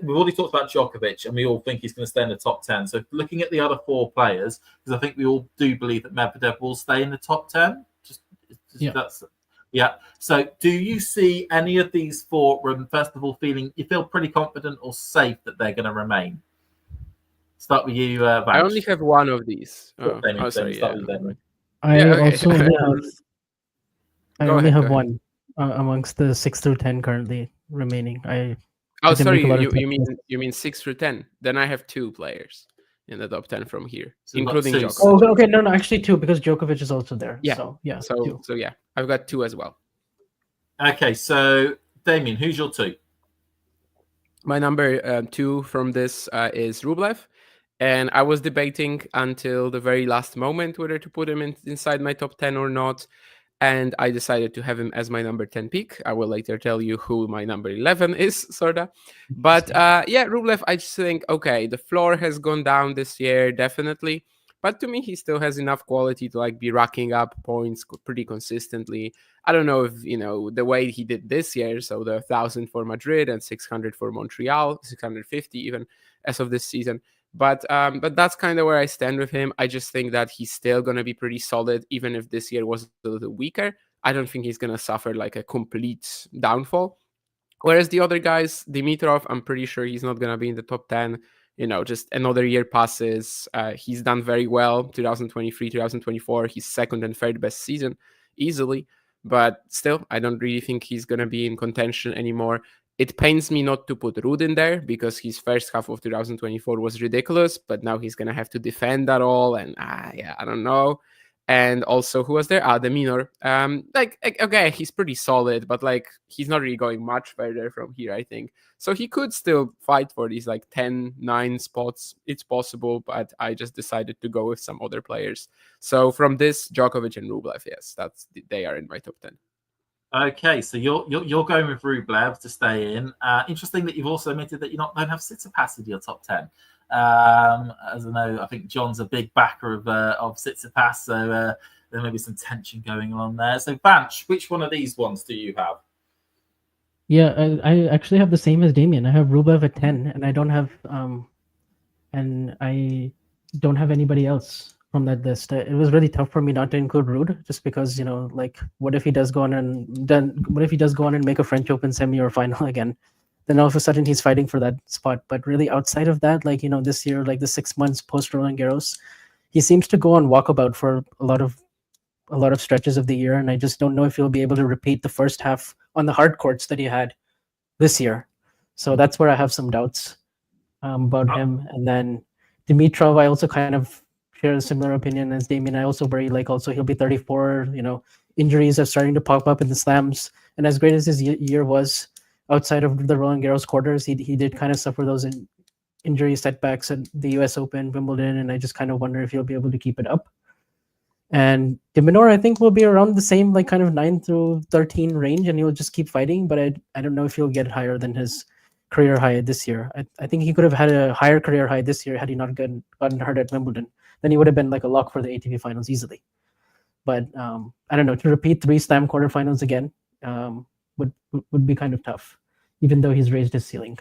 We've already talked about Djokovic, and we all think he's going to stay in the top 10. So looking at the other 4 players, because I think we all do believe that Medvedev will stay in the top 10. Yeah. So do you see any of these 4, first of all, you feel pretty confident or safe that they're going to remain? Start with you, Vanch. I only have one of these. Sorry. I only have one amongst the 6 through 10 currently remaining. Sorry, you mean 6 through 10? Then I have 2 players in the top 10 from here, so including Djokovic. Oh, okay, no, actually 2 because Djokovic is also there. Yeah, so yeah. So yeah, I've got 2 as well. Okay, so Damien, who's your 2? My number 2 from this is Rublev. And I was debating until the very last moment whether to put him inside my top 10 or not. And I decided to have him as my number 10 pick. I will later tell you who my number 11 is, sorta. But yeah, Rublev, I just think, okay, the floor has gone down this year, definitely. But to me, he still has enough quality to be racking up points pretty consistently. I don't know if, the way he did this year, so the 1,000 for Madrid and 600 for Montreal, 650 even as of this season. But that's kind of where I stand with him. I just think that he's still going to be pretty solid, even if this year was a little weaker. I don't think he's going to suffer like a complete downfall. Whereas the other guys, Dimitrov, I'm pretty sure he's not going to be in the top 10. Just another year passes. He's done very well. 2023, 2024, his second and third best season easily. But still, I don't really think he's going to be in contention anymore. It pains me not to put Ruud in there because his first half of 2024 was ridiculous, but now he's going to have to defend that all. And I don't know. And also, who was there? De Minaur. Okay, he's pretty solid, but he's not really going much further from here, I think. So he could still fight for these 10, 9 spots. It's possible, but I just decided to go with some other players. So from this, Djokovic and Rublev, yes, they are in my top 10. Okay, so you're going with Rublev to stay in. Interesting that you've also admitted that you don't have Tsitsipas in your top 10. As I know, I think John's a big backer of Tsitsipas, so there may be some tension going on there. So, Vanch, which one of these ones do you have? Yeah, I actually have the same as Damien. I have Rublev at 10, and I don't have anybody else from that list. It was really tough for me not to include Ruud, just because what if he does go on and make a French Open semi or final again? Then all of a sudden he's fighting for that spot. But really, outside of that, this year, the 6 months post Roland Garros, he seems to go on walkabout for a lot of stretches of the year, and I just don't know if he'll be able to repeat the first half on the hard courts that he had this year. So that's where I have some doubts about him. And then Dimitrov, I also kind of share a similar opinion as Damien. I also worry also he'll be 34. Injuries are starting to pop up in the slams, and as great as his year was outside of the Roland Garros quarters, he did kind of suffer those injury setbacks at the US Open, Wimbledon, and I just kind of wonder if he'll be able to keep it up. And Diminor, I think, will be around the same, like kind of 9 through 13 range, and he'll just keep fighting. But I don't know if he'll get higher than his career high this year. I think he could have had a higher career high this year had he not gotten hurt at Wimbledon. Then he would have been like a lock for the ATP finals easily. But I don't know, to repeat 3 slam quarterfinals again would be kind of tough, even though he's raised his ceiling.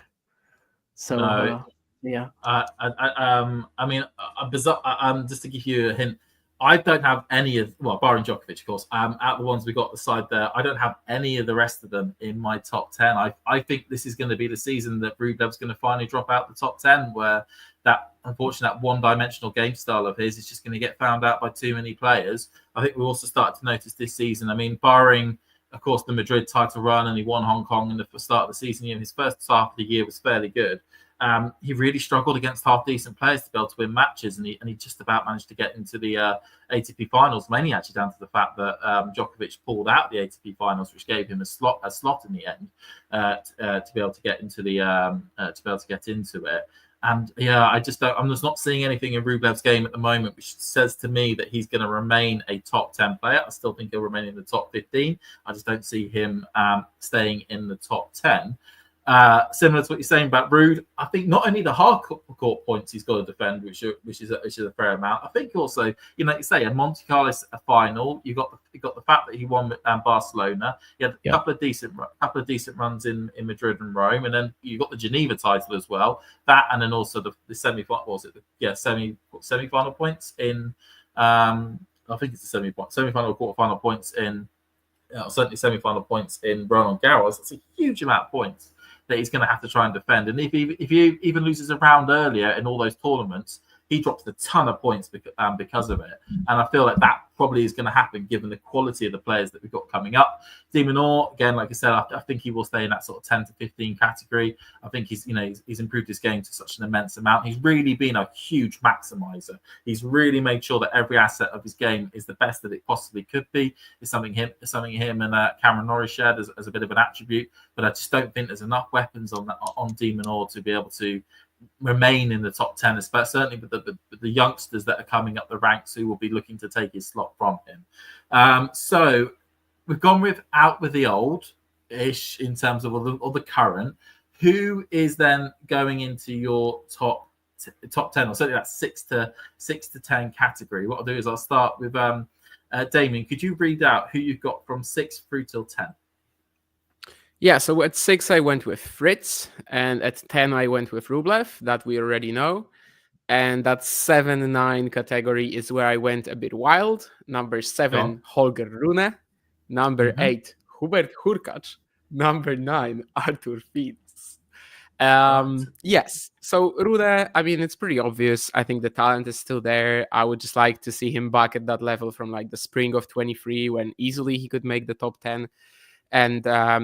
So yeah. I mean, bizarre. Just to give you a hint, I don't have any of, well, barring Djokovic, of course. Out of the ones we got aside there, I don't have any of the rest of them in my top 10. I think this is going to be the season that Rublev's going to finally drop out the top 10, where that, unfortunately, that one-dimensional game style of his is just going to get found out by too many players. I think we also start to notice this season. I mean, barring, of course, the Madrid title run, and he won Hong Kong in the start of the season. You know, his first half of the year was fairly good. He really struggled against half-decent players to be able to win matches, and he just about managed to get into the ATP finals, mainly actually down to the fact that Djokovic pulled out the ATP finals, which gave him a slot in the end to be able to get into it. And yeah, I'm just not seeing anything in Rublev's game at the moment which says to me that he's going to remain a top 10 player. I still think he'll remain in the top 15. I just don't see him staying in the top 10. Similar to what you're saying about Rude, I think not only the hard court points he's got to defend, which is a fair amount. I think also, you know, like you say, a Monte Carlo final. You got the fact that he won Barcelona. He had a couple of decent runs in Madrid and Rome, and then you got the Geneva title as well. That, and then also the semi-final. Semi-final points in. I think it's the semi-final, quarter-final points in. Certainly semi-final points in Roland Garros. That's a huge amount of points that he's going to have to try and defend. And if he even loses a round earlier in all those tournaments, he drops a ton of points because of it. And I feel like that probably is going to happen given the quality of the players that we've got coming up. De Minaur, again, like I said, I think he will stay in that sort of 10 to 15 category. I think he's improved his game to such an immense amount. He's really been a huge maximizer. He's really made sure that every asset of his game is the best that it possibly could be. It's something him and Cameron Norrie shared as a bit of an attribute. But I just don't think there's enough weapons on De Minaur to be able to remain in the top 10, but certainly with the youngsters that are coming up the ranks who will be looking to take his slot from him. So we've gone out with the old-ish in terms of all the current. Who is then going into your top 10, or certainly that 6 to 10 category? What I'll do is I'll start with Damien. Could you read out who you've got from 6 through till 10? Yeah, so at 6 I went with Fritz, and at 10 I went with Rublev, that we already know. And that 7-9 category is where I went a bit wild. Number 7, Holger Rune. Number 8, Hubert Hurkacz. Number 9, Arthur Fils. Yes, so Rune, I mean, it's pretty obvious. I think the talent is still there. I would just like to see him back at that level from like the spring of 23, when easily he could make the top 10. And I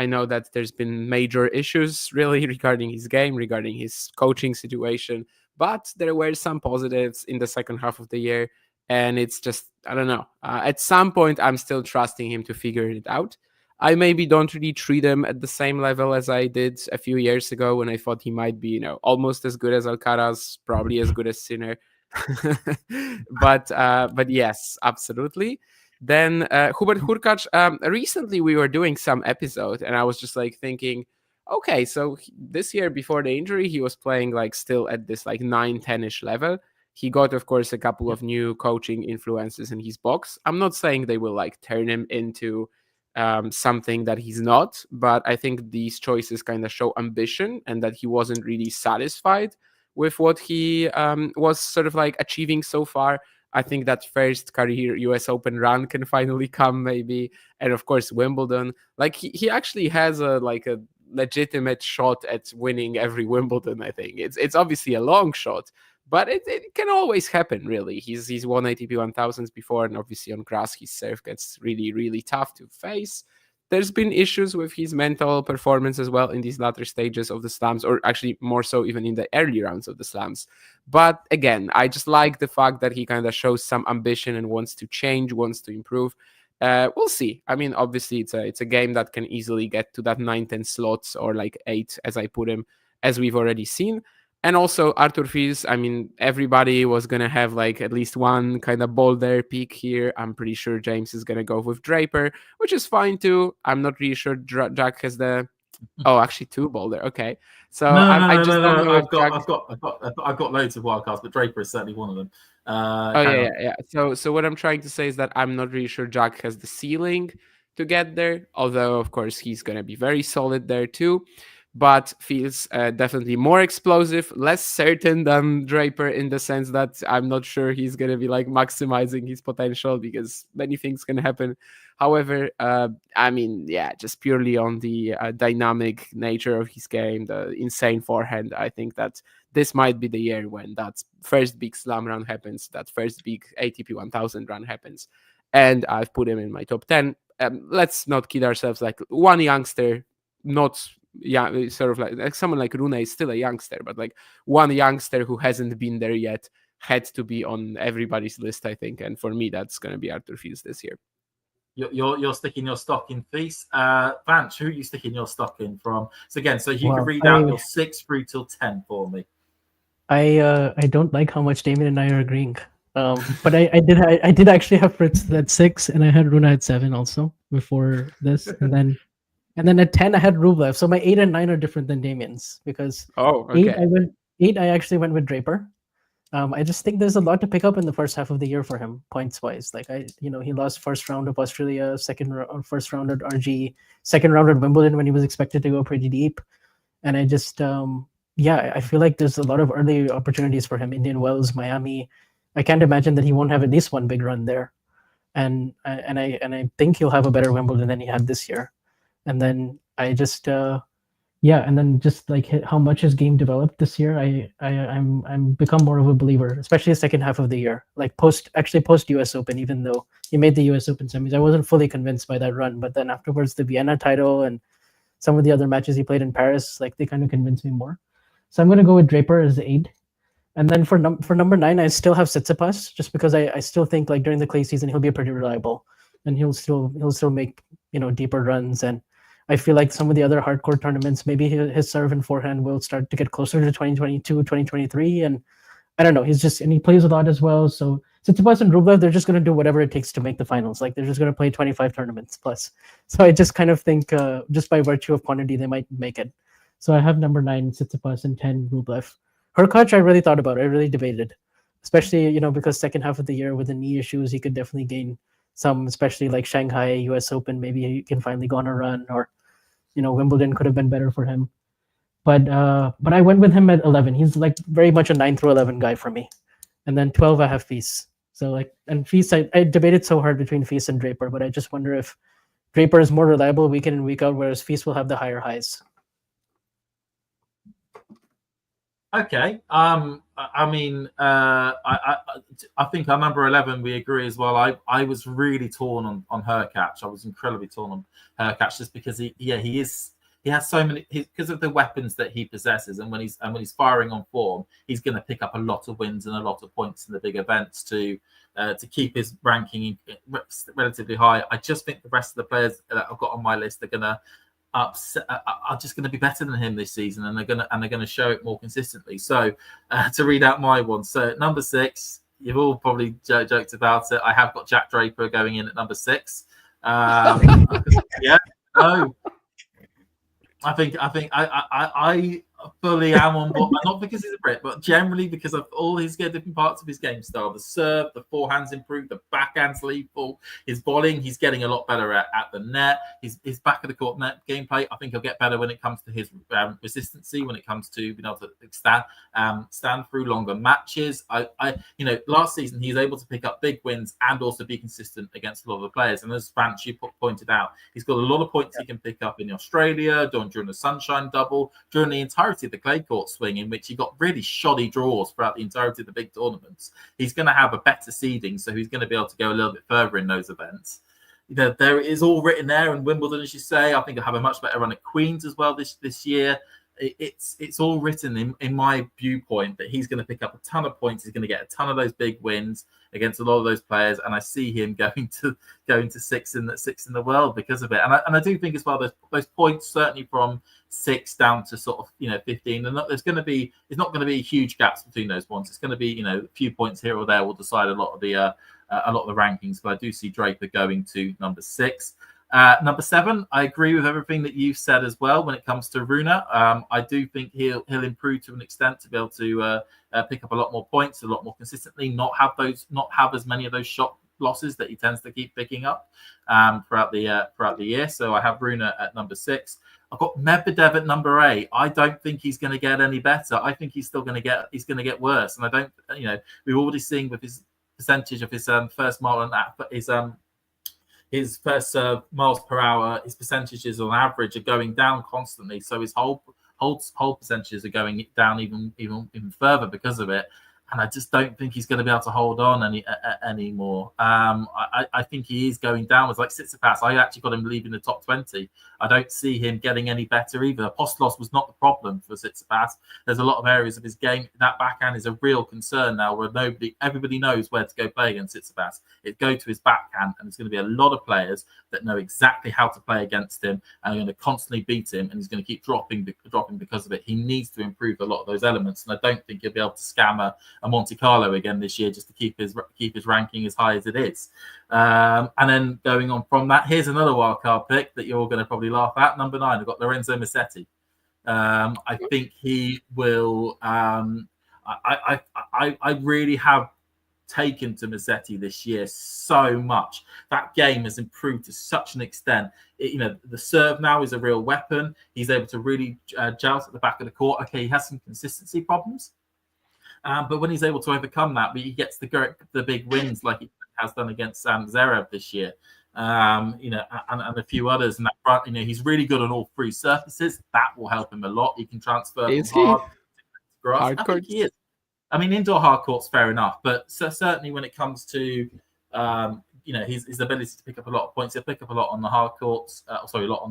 know that there's been major issues really regarding his game, regarding his coaching situation, but there were some positives in the second half of the year. And it's just, I don't know, at some point, I'm still trusting him to figure it out. I maybe don't really treat him at the same level as I did a few years ago when I thought he might be, almost as good as Alcaraz, probably as good as Sinner. But yes, absolutely. Then Hubert Hurkacz, recently we were doing some episode and I was just like thinking, okay, so this year before the injury, he was playing like still at this like 9-10-ish level. He got, of course, a couple of new coaching influences in his box. I'm not saying they will like turn him into something that he's not, but I think these choices kind of show ambition and that he wasn't really satisfied with what he was sort of like achieving so far. I think that first career US Open run can finally come, maybe. And of course, Wimbledon. Like he actually has a legitimate shot at winning every Wimbledon, I think. It's obviously a long shot, but it can always happen, really. He's won ATP 1000s before, and obviously on grass, his serve gets really, really tough to face. There's been issues with his mental performance as well in these latter stages of the slams, or actually more so even in the early rounds of the slams. But again, I just like the fact that he kind of shows some ambition and wants to change, wants to improve. We'll see. I mean, obviously, it's a game that can easily get to that 9-10 slots or like 8, as I put him, as we've already seen. And also Arthur Fils, I mean, everybody was going to have like at least one kind of bolder pick here. I'm pretty sure James is going to go with Draper, which is fine too. I'm not really sure Jack has the... Oh, actually two bolder. Okay. So I just don't know if I've got loads of wildcards, but Draper is certainly one of them. Yeah. So what I'm trying to say is that I'm not really sure Jack has the ceiling to get there, although of course he's going to be very solid there too. But feels definitely more explosive, less certain than Draper in the sense that I'm not sure he's going to be like maximizing his potential because many things can happen. However, I mean, yeah, just purely on the dynamic nature of his game, the insane forehand, I think that this might be the year when that first big slam run happens, that first big ATP 1000 run happens. And I've put him in my top 10. Let's not kid ourselves, like one youngster, not... yeah, sort of like someone like Rune is still a youngster, but like one youngster who hasn't been there yet had to be on everybody's list, I think. And for me, that's going to be Arthur Fils this year. You're sticking your stock in Fils. Vance, who are you sticking your stock in from? So again, so you can read out your 6 through till 10 for me. I don't like how much Damien and I are agreeing. But I did actually have Fritz at 6, and I had Rune at 7 also before this, and then at 10 I had Rublev. So my 8 and 9 are different than Damien's because 8 I actually went with Draper. I just think there's a lot to pick up in the first half of the year for him, points wise. Like he lost first round of Australia, first round at RG, second round at Wimbledon when he was expected to go pretty deep, and I just I feel like there's a lot of early opportunities for him. Indian Wells, Miami. I can't imagine that he won't have at least one big run there, and I think he'll have a better Wimbledon than he had this year. And then I just and then just like how much his game developed this year, I'm become more of a believer, especially the second half of the year. Like post US Open, even though he made the US Open semis, I wasn't fully convinced by that run. But then afterwards, the Vienna title and some of the other matches he played in Paris, like they kind of convinced me more. So I'm gonna go with Draper as the 8. And then for number 9, I still have Tsitsipas, just because I still think like during the clay season he'll be pretty reliable, and he'll still make deeper runs. And I feel like some of the other hardcore tournaments, maybe his serve and forehand will start to get closer to 2022, 2023. And I don't know, and he plays a lot as well. So Tsitsipas and Rublev, they're just going to do whatever it takes to make the finals. Like they're just going to play 25 tournaments plus. So I just kind of think just by virtue of quantity, they might make it. So I have number 9, Tsitsipas, and 10, Rublev. Hurkacz, I really thought about. I really debated, especially, because second half of the year with the knee issues, he could definitely gain some, especially like Shanghai, US Open. Maybe he can finally go on a run, or Wimbledon could have been better for him. But I went with him at 11. He's like very much a 9 through 11 guy for me. And then 12 I have Fils. So and Fils, I debated so hard between Fils and Draper, but I just wonder if Draper is more reliable week in and week out, whereas Fils will have the higher highs. Okay. I mean, I think our number 11 we agree as well. I was really torn on Hurkacz. I was incredibly torn on Hurkacz just because he has so many, because of the weapons that he possesses, and when he's firing on form, he's going to pick up a lot of wins and a lot of points in the big events to keep his ranking relatively high. I just think the rest of the players that I've got on my list are going to are just going to be better than him this season, and they're going to show it more consistently. So to read out my one, so number 6, you've all probably joked about it. I have got Jack Draper going in at number 6. Yeah, no, I think I fully am on board, not because he's a Brit, but generally because of all his different parts of his game style. The serve, the forehand's improved, the backhand's lethal, his volleying, he's getting a lot better at the net. His back of the court net gameplay, I think he'll get better when it comes to his resistancy, when it comes to being able to stand through longer matches. Last season he was able to pick up big wins and also be consistent against a lot of the players. And as Vance, you pointed out, he's got a lot of points he can pick up in Australia, during the Sunshine Double, during the entirety of the clay court swing, in which he got really shoddy draws throughout the entirety of the big tournaments. He's going to have a better seeding, so he's going to be able to go a little bit further in those events. There is all written there in Wimbledon, as you say. I think he'll have a much better run at Queens as well this year. it's all written in my viewpoint that he's going to pick up a ton of points. He's going to get a ton of those big wins against a lot of those players, and I see him going to six in the world because of it. And I do think as well those points certainly from 6 down to sort of 15. And it's not going to be huge gaps between those ones. It's going to be a few points here or there will decide a lot of the rankings. But I do see Draper going to number 6. Number 7, I agree with everything that you've said as well when it comes to Rune. I do think he'll improve to an extent to be able to pick up a lot more points, a lot more consistently, not have as many of those shot losses that he tends to keep picking up throughout the year. So I have Rune at number 6. I've got Medvedev at number 8. I don't think he's going to get any better. I think he's still going to get worse. And I don't, we've already seen with his percentage of his first mile and his first miles per hour, his percentages on average are going down constantly. So his whole percentages are going down even further because of it. And I just don't think he's going to be able to hold on anymore. I think he is going downwards. Like Tsitsipas, I actually got him leaving the top 20. I don't see him getting any better either. Apostolos was not the problem for Tsitsipas. There's a lot of areas of his game. That backhand is a real concern now where everybody knows where to go play against Tsitsipas. It go to his backhand, and there's going to be a lot of players that know exactly how to play against him and are going to constantly beat him, and he's going to keep dropping because of it. He needs to improve a lot of those elements, and I don't think he'll be able to scam a Monte Carlo again this year just to keep his ranking as high as it is. And then going on from that, here's another wildcard pick that you're all going to probably laugh at. Number 9, I've got Lorenzo Musetti. I think he will. I really have taken to Musetti this year so much. That game has improved to such an extent. The serve now is a real weapon. He's able to really joust at the back of the court. Okay, he has some consistency problems. But when he's able to overcome that, he gets the big wins like he has done against Zverev this year, and a few others. And that front, he's really good on all 3 surfaces. That will help him a lot. He can transfer from hard to grass. I think he is. I mean, indoor hard court's fair enough, but certainly when it comes to his ability to pick up a lot of points, he'll pick up a lot on the hard courts. A lot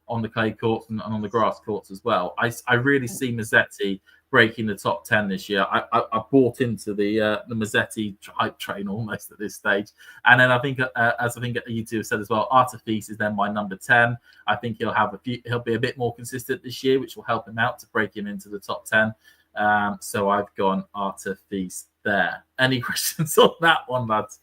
on the clay courts and on the grass courts as well. I really see Musetti breaking the top 10 this year. I bought into the Musetti hype train almost at this stage. And then I think, as I think you two have said as well, Artifice is then my number 10. I think he'll be a bit more consistent this year, which will help him out to break him into the top 10. So I've gone Artifice there. Any questions on that one, lads?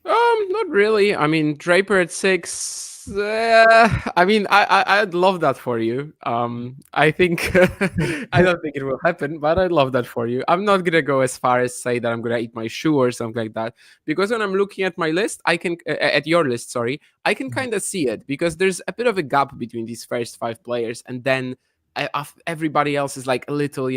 Not really. I mean, Draper at 6. I mean, I'd love that for you. I think I don't think it will happen, but I'd love that for you. I'm not gonna go as far as say that I'm gonna eat my shoe or something like that, because when I'm looking at my list, I can at your list, sorry, I can kind of see it because there's a bit of a gap between these first 5 players, and then everybody else is like a little,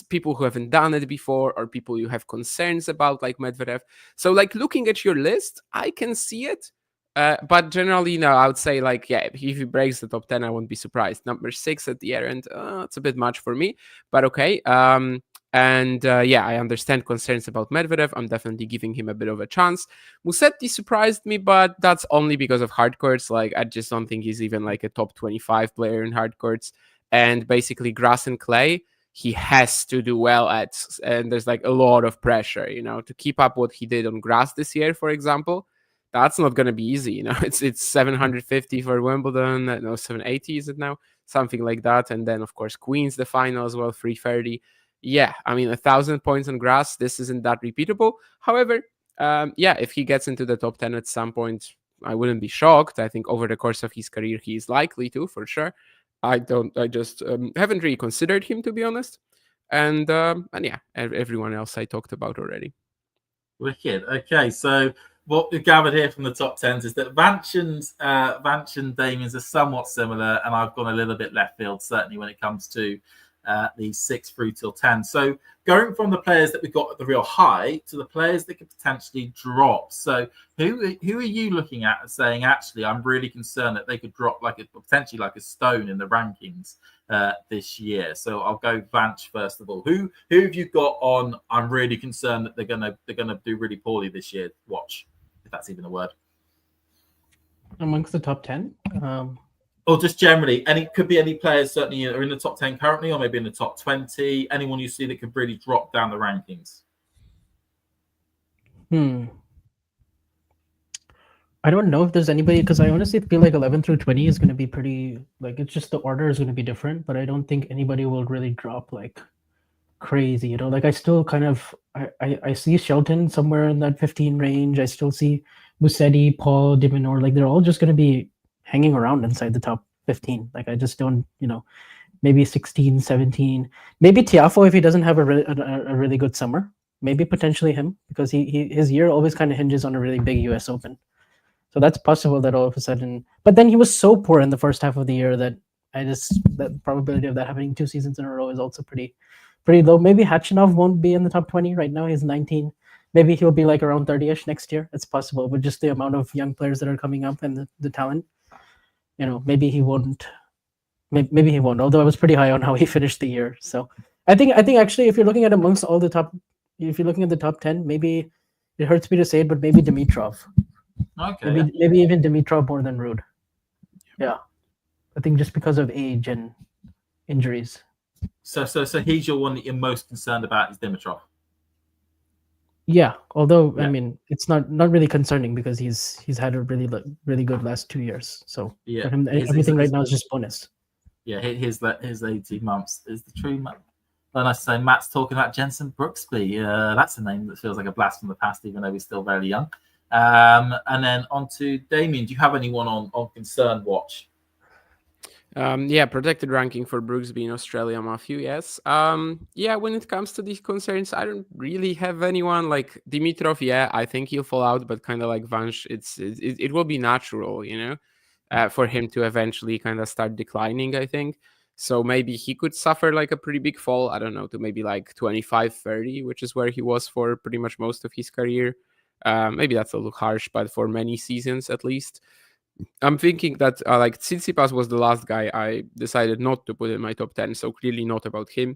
people who haven't done it before or people you have concerns about, like Medvedev. So, like, looking at your list, I can see it. But generally, I would say, like, yeah, if he breaks the top 10, I won't be surprised. Number 6 at the end, it's a bit much for me, but okay. Yeah, I understand concerns about Medvedev. I'm definitely giving him a bit of a chance. Musetti surprised me, but that's only because of hard courts. Like, I just don't think he's even like a top 25 player in hard courts. And basically, grass and clay, he has to do well at. And there's like a lot of pressure, to keep up what he did on grass this year, for example. That's not going to be easy. It's 750 for Wimbledon. 780 is it now? Something like that. And then, of course, Queen's the final as well, 330. Yeah, I mean, 1,000 points on grass, this isn't that repeatable. However, if he gets into the top 10 at some point, I wouldn't be shocked. I think over the course of his career, he is likely to, for sure. I just haven't really considered him, to be honest. And yeah, everyone else I talked about already. Wicked. Okay, so what we've gathered here from the top 10s is that Vanch and Damien's are somewhat similar, and I've gone a little bit left field, certainly when it comes to the 6 through till 10. So going from the players that we got at the real high to the players that could potentially drop. So who are you looking at and saying, actually, I'm really concerned that they could drop potentially like a stone in the rankings this year? So I'll go Vanch first of all. Who have you got on? I'm really concerned that they're gonna do really poorly this year. Watch, if that's even a word. Amongst the top 10. or just generally, could be any players certainly are in the top 10 currently, or maybe in the top 20. Anyone you see that could really drop down the rankings? I don't know if there's anybody, because I honestly feel like 11 through 20 is going to be pretty, like, it's just the order is going to be different, but I don't think anybody will really drop like crazy, you know. Like, I still kind of, I see Shelton somewhere in that 15 range. I still see Musetti, Paul, Diminor, like, they're all just going to be hanging around inside the top 15. Like, I just don't, you know, maybe 16, 17. Maybe Tiafo if he doesn't have a really good summer. Maybe potentially him, because his year always kind of hinges on a really big US Open. So that's possible that all of a sudden, but then he was so poor in the first half of the year that that probability of that happening 2 seasons in a row is also pretty low. Maybe Hachinov won't be in the top 20 right now. He's 19. Maybe he'll be like around 30ish next year. It's possible with just the amount of young players that are coming up and the talent. You know, maybe he won't. Maybe he won't. Although I was pretty high on how he finished the year. So I think actually, if you're looking at amongst all the top, if you're looking at the top 10, maybe it hurts me to say it, but maybe Dimitrov. Okay. Maybe even Dimitrov more than Ruud. Yeah, I think just because of age and injuries. So he's your one that you're most concerned about is Dimitrov. Yeah, although I mean it's not really concerning because he's had a really good last 2 years. So yeah, for him, everything right now is just bonus. Yeah, his 18 months is the true month. And I say Matt's talking about Jensen Brooksby. That's a name that feels like a blast from the past, even though he's still very young. And then on to Damien. Do you have anyone on concern watch? Yeah, protected ranking for Brooksby in Australia, Matthew. Yes. Yeah, when it comes to these concerns, I don't really have anyone like Dimitrov. Yeah, I think he'll fall out, but kind of like Vansh, it will be natural, you know, for him to eventually kind of start declining, I think. So maybe he could suffer like a pretty big fall, I don't know, to maybe like 25, 30, which is where he was for pretty much most of his career. Maybe that's a little harsh, but for many seasons at least. I'm thinking that like Tsitsipas was the last guy I decided not to put in my top 10, so clearly not about him.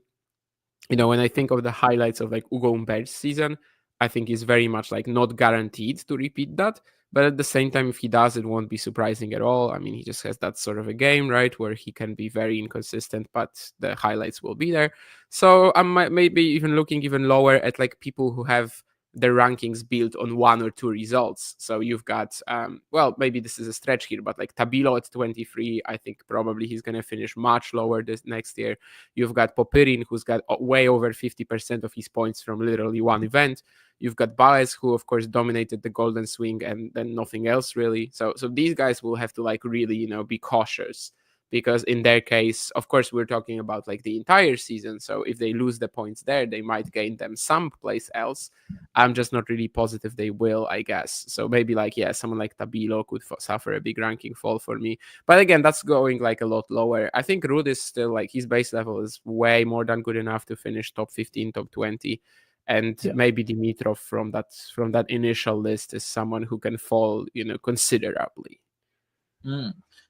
You know, when I think of the highlights of like Ugo Humbert's season, I think he's very much like not guaranteed to repeat that. But at the same time, if he does, it won't be surprising at all. I mean, he just has that sort of a game, right, where he can be very inconsistent, but the highlights will be there. So I'm maybe even looking even lower at like people who have their rankings built on 1 or 2 results. So you've got, well, maybe this is a stretch here, but like Tabilo at 23, I think probably he's going to finish much lower this next year. You've got Popyrin, who's got way over 50% of his points from literally one event. You've got Baez, who of course dominated the Golden Swing and then nothing else really. So these guys will have to like really, you know, be cautious. Because in their case, of course, we're talking about like the entire season. So if they lose the points there, they might gain them someplace else. I'm just not really positive they will, I guess. So maybe like, yeah, someone like Tabilo could suffer a big ranking fall for me. But again, that's going like a lot lower. I think Ruud is still like his base level is way more than good enough to finish top 15, top 20. And maybe Dimitrov from that initial list is someone who can fall, you know, considerably.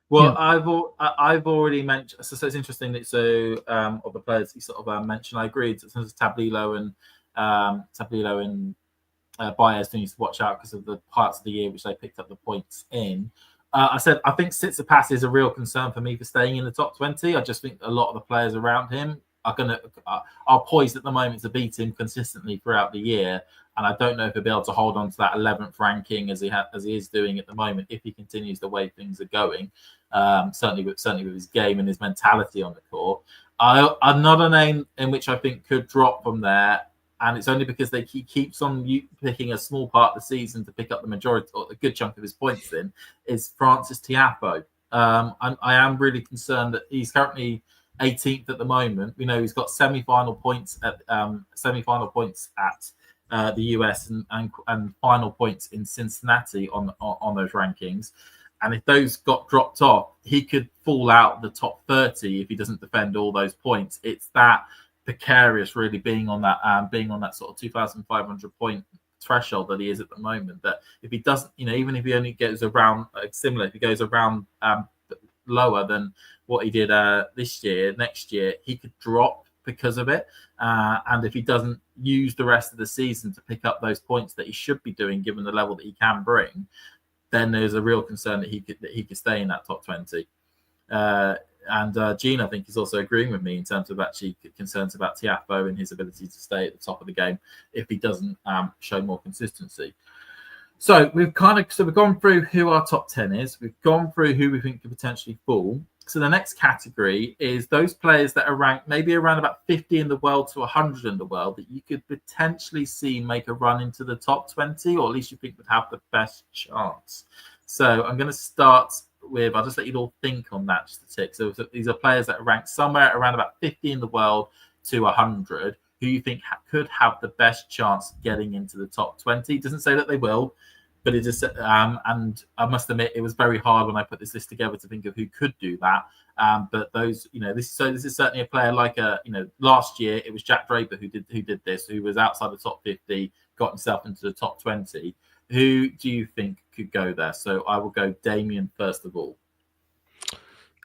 Well, I've already mentioned. So it's interesting that of the players you sort of mentioned, I agree. In terms of Tablilo and Baez, do need to watch out because of the parts of the year which they picked up the points in. I said I think Tsitsipas is a real concern for me for staying in the top 20. I just think a lot of the players around him are poised at the moment to beat him consistently throughout the year. And I don't know if he'll be able to hold on to that 11th ranking as he is doing at the moment if he continues the way things are going. Certainly with his game and his mentality on the court. I'm not a name in which I think could drop from there, and it's only because he keeps on picking a small part of the season to pick up the majority or a good chunk of his points. In is Francis Tiafoe. I am really concerned that he's currently 18th at the moment. We know he's got semi-final points at the US and final points in Cincinnati on those rankings. And if those got dropped off, he could fall out the top 30 if he doesn't defend all those points. It's that precarious, really, being on that sort of 2,500 point threshold that he is at the moment. That if he doesn't, you know, even if he only goes around similar, if he goes around lower than what he did this year, next year, he could drop because of it. And if he doesn't use the rest of the season to pick up those points that he should be doing, given the level that he can bring, then there's a real concern that he could stay in that top 20. And Gene, I think, is also agreeing with me in terms of actually concerns about Tiafoe and his ability to stay at the top of the game if he doesn't show more consistency. So we've gone through who our top 10 is. We've gone through who we think could potentially fall. So the next category is those players that are ranked maybe around about 50 in the world to 100 in the world that you could potentially see make a run into the top 20, or at least you think would have the best chance. So I'm going to start with, I'll just let you all think on that just a tick. So these are players that are ranked somewhere around about 50 in the world to 100 who you think could have the best chance of getting into the top 20. It doesn't say that they will, but it just and I must admit it was very hard when I put this list together to think of who could do that. But those, this is certainly a player like last year it was Jack Draper who did this, who was outside the top 50, got himself into the top 20. Who do you think could go there? So I will go Damien first of all.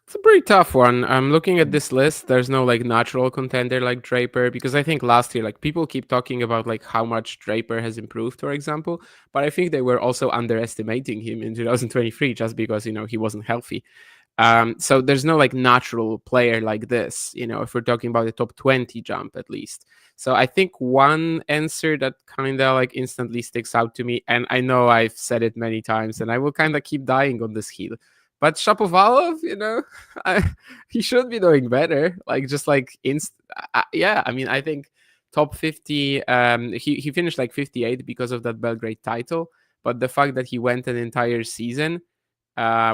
It's a pretty tough one. I'm looking at this list. There's no natural contender like Draper, because I think last year people keep talking about how much Draper has improved, for example, but I think they were also underestimating him in 2023 just because he wasn't healthy. So there's no natural player like this, if we're talking about the top 20 jump at least. So I think one answer that kind of instantly sticks out to me, and I know I've said it many times and I will kind of keep dying on this hill, but Shapovalov, he should be doing better. I think top 50, he finished 58 because of that Belgrade title, but the fact that he went an entire season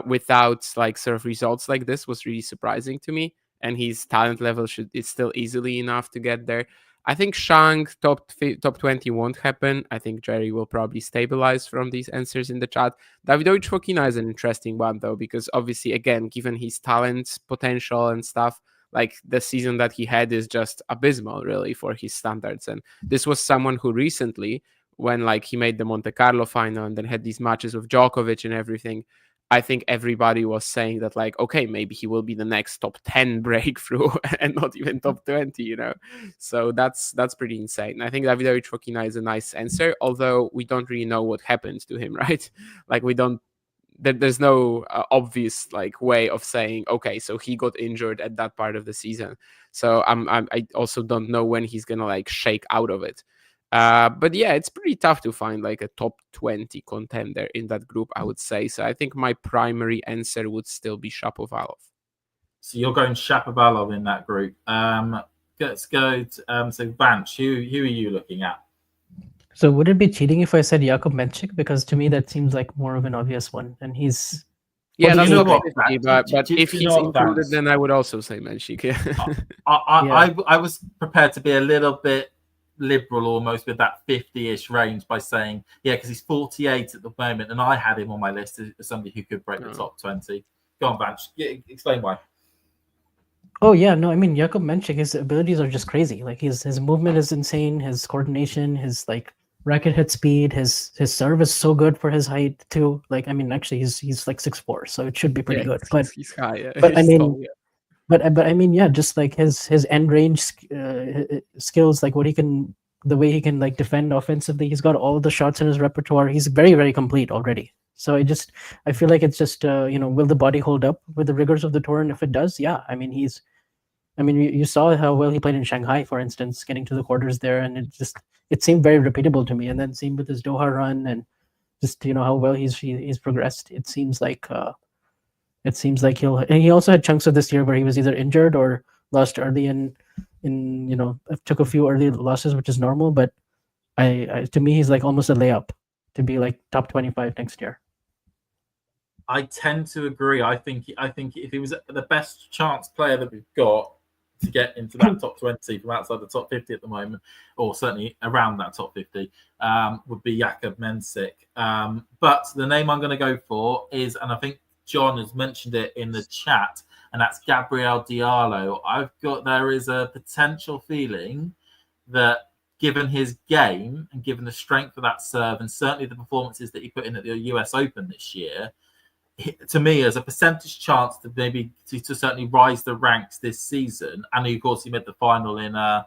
without sort of results like this was really surprising to me, and his talent level is still easily enough to get there. I think Shang top 20 won't happen. I think Jerry will probably stabilize from these answers in the chat. Davidovich Fokina is an interesting one though, because obviously again, given his talent potential and stuff, the season that he had is just abysmal really for his standards. And this was someone who recently, when he made the Monte Carlo final and then had these matches with Djokovic and everything, I think everybody was saying that okay, maybe he will be the next top 10 breakthrough and not even top 20, So that's pretty insane. I think Davidovich Fokina is a nice answer, although we don't really know what happened to him, right? There's no obvious way of saying, okay, so he got injured at that part of the season. So I also don't know when he's gonna shake out of it. But yeah, it's pretty tough to find a top 20 contender in that group, I would say. So I think my primary answer would still be Shapovalov. So you're going Shapovalov in that group. Let's go to, so Vance, who are you looking at? So would it be cheating if I said Jakub Menchik? Because to me that seems like more of an obvious one, and he's... Yeah, well, that's but if he's included, then I would also say Menchik. I was prepared to be a little bit liberal almost with that 50-ish range by saying, because he's 48 at the moment, and I had him on my list as somebody who could break the top 20. Go on, Vance. Explain why. Oh yeah, no, I mean Jakub Menchik, his abilities are just crazy. His movement is insane, his coordination, his racket hit speed, his serve is so good for his height too. Actually he's 6'4", so it should be pretty good. But he's high, yeah. But he's tall, yeah. But I mean, yeah, just his end range skills, the way he can defend offensively. He's got all the shots in his repertoire. He's very, very complete already. So I feel like it's just will the body hold up with the rigors of the tour? And if it does, yeah, I mean you saw how well he played in Shanghai, for instance, getting to the quarters there, and it seemed very repeatable to me. And then same with his Doha run, and just how well he's progressed. It seems like he'll, and he also had chunks of this year where he was either injured or lost early in took a few early losses, which is normal. But to me, he's almost a layup to be top 25 next year. I tend to agree. I think if he was the best chance player that we've got to get into that top 20 from outside the top 50 at the moment, or certainly around that top 50, would be Jakub Menchik. But the name I'm going to go for is, and I think John has mentioned it in the chat, and that's Gabriel Diallo. There is a potential feeling that given his game and given the strength of that serve, and certainly the performances that he put in at the US Open this year, to me, as a percentage chance to maybe to certainly rise the ranks this season. And of course, he made the final in El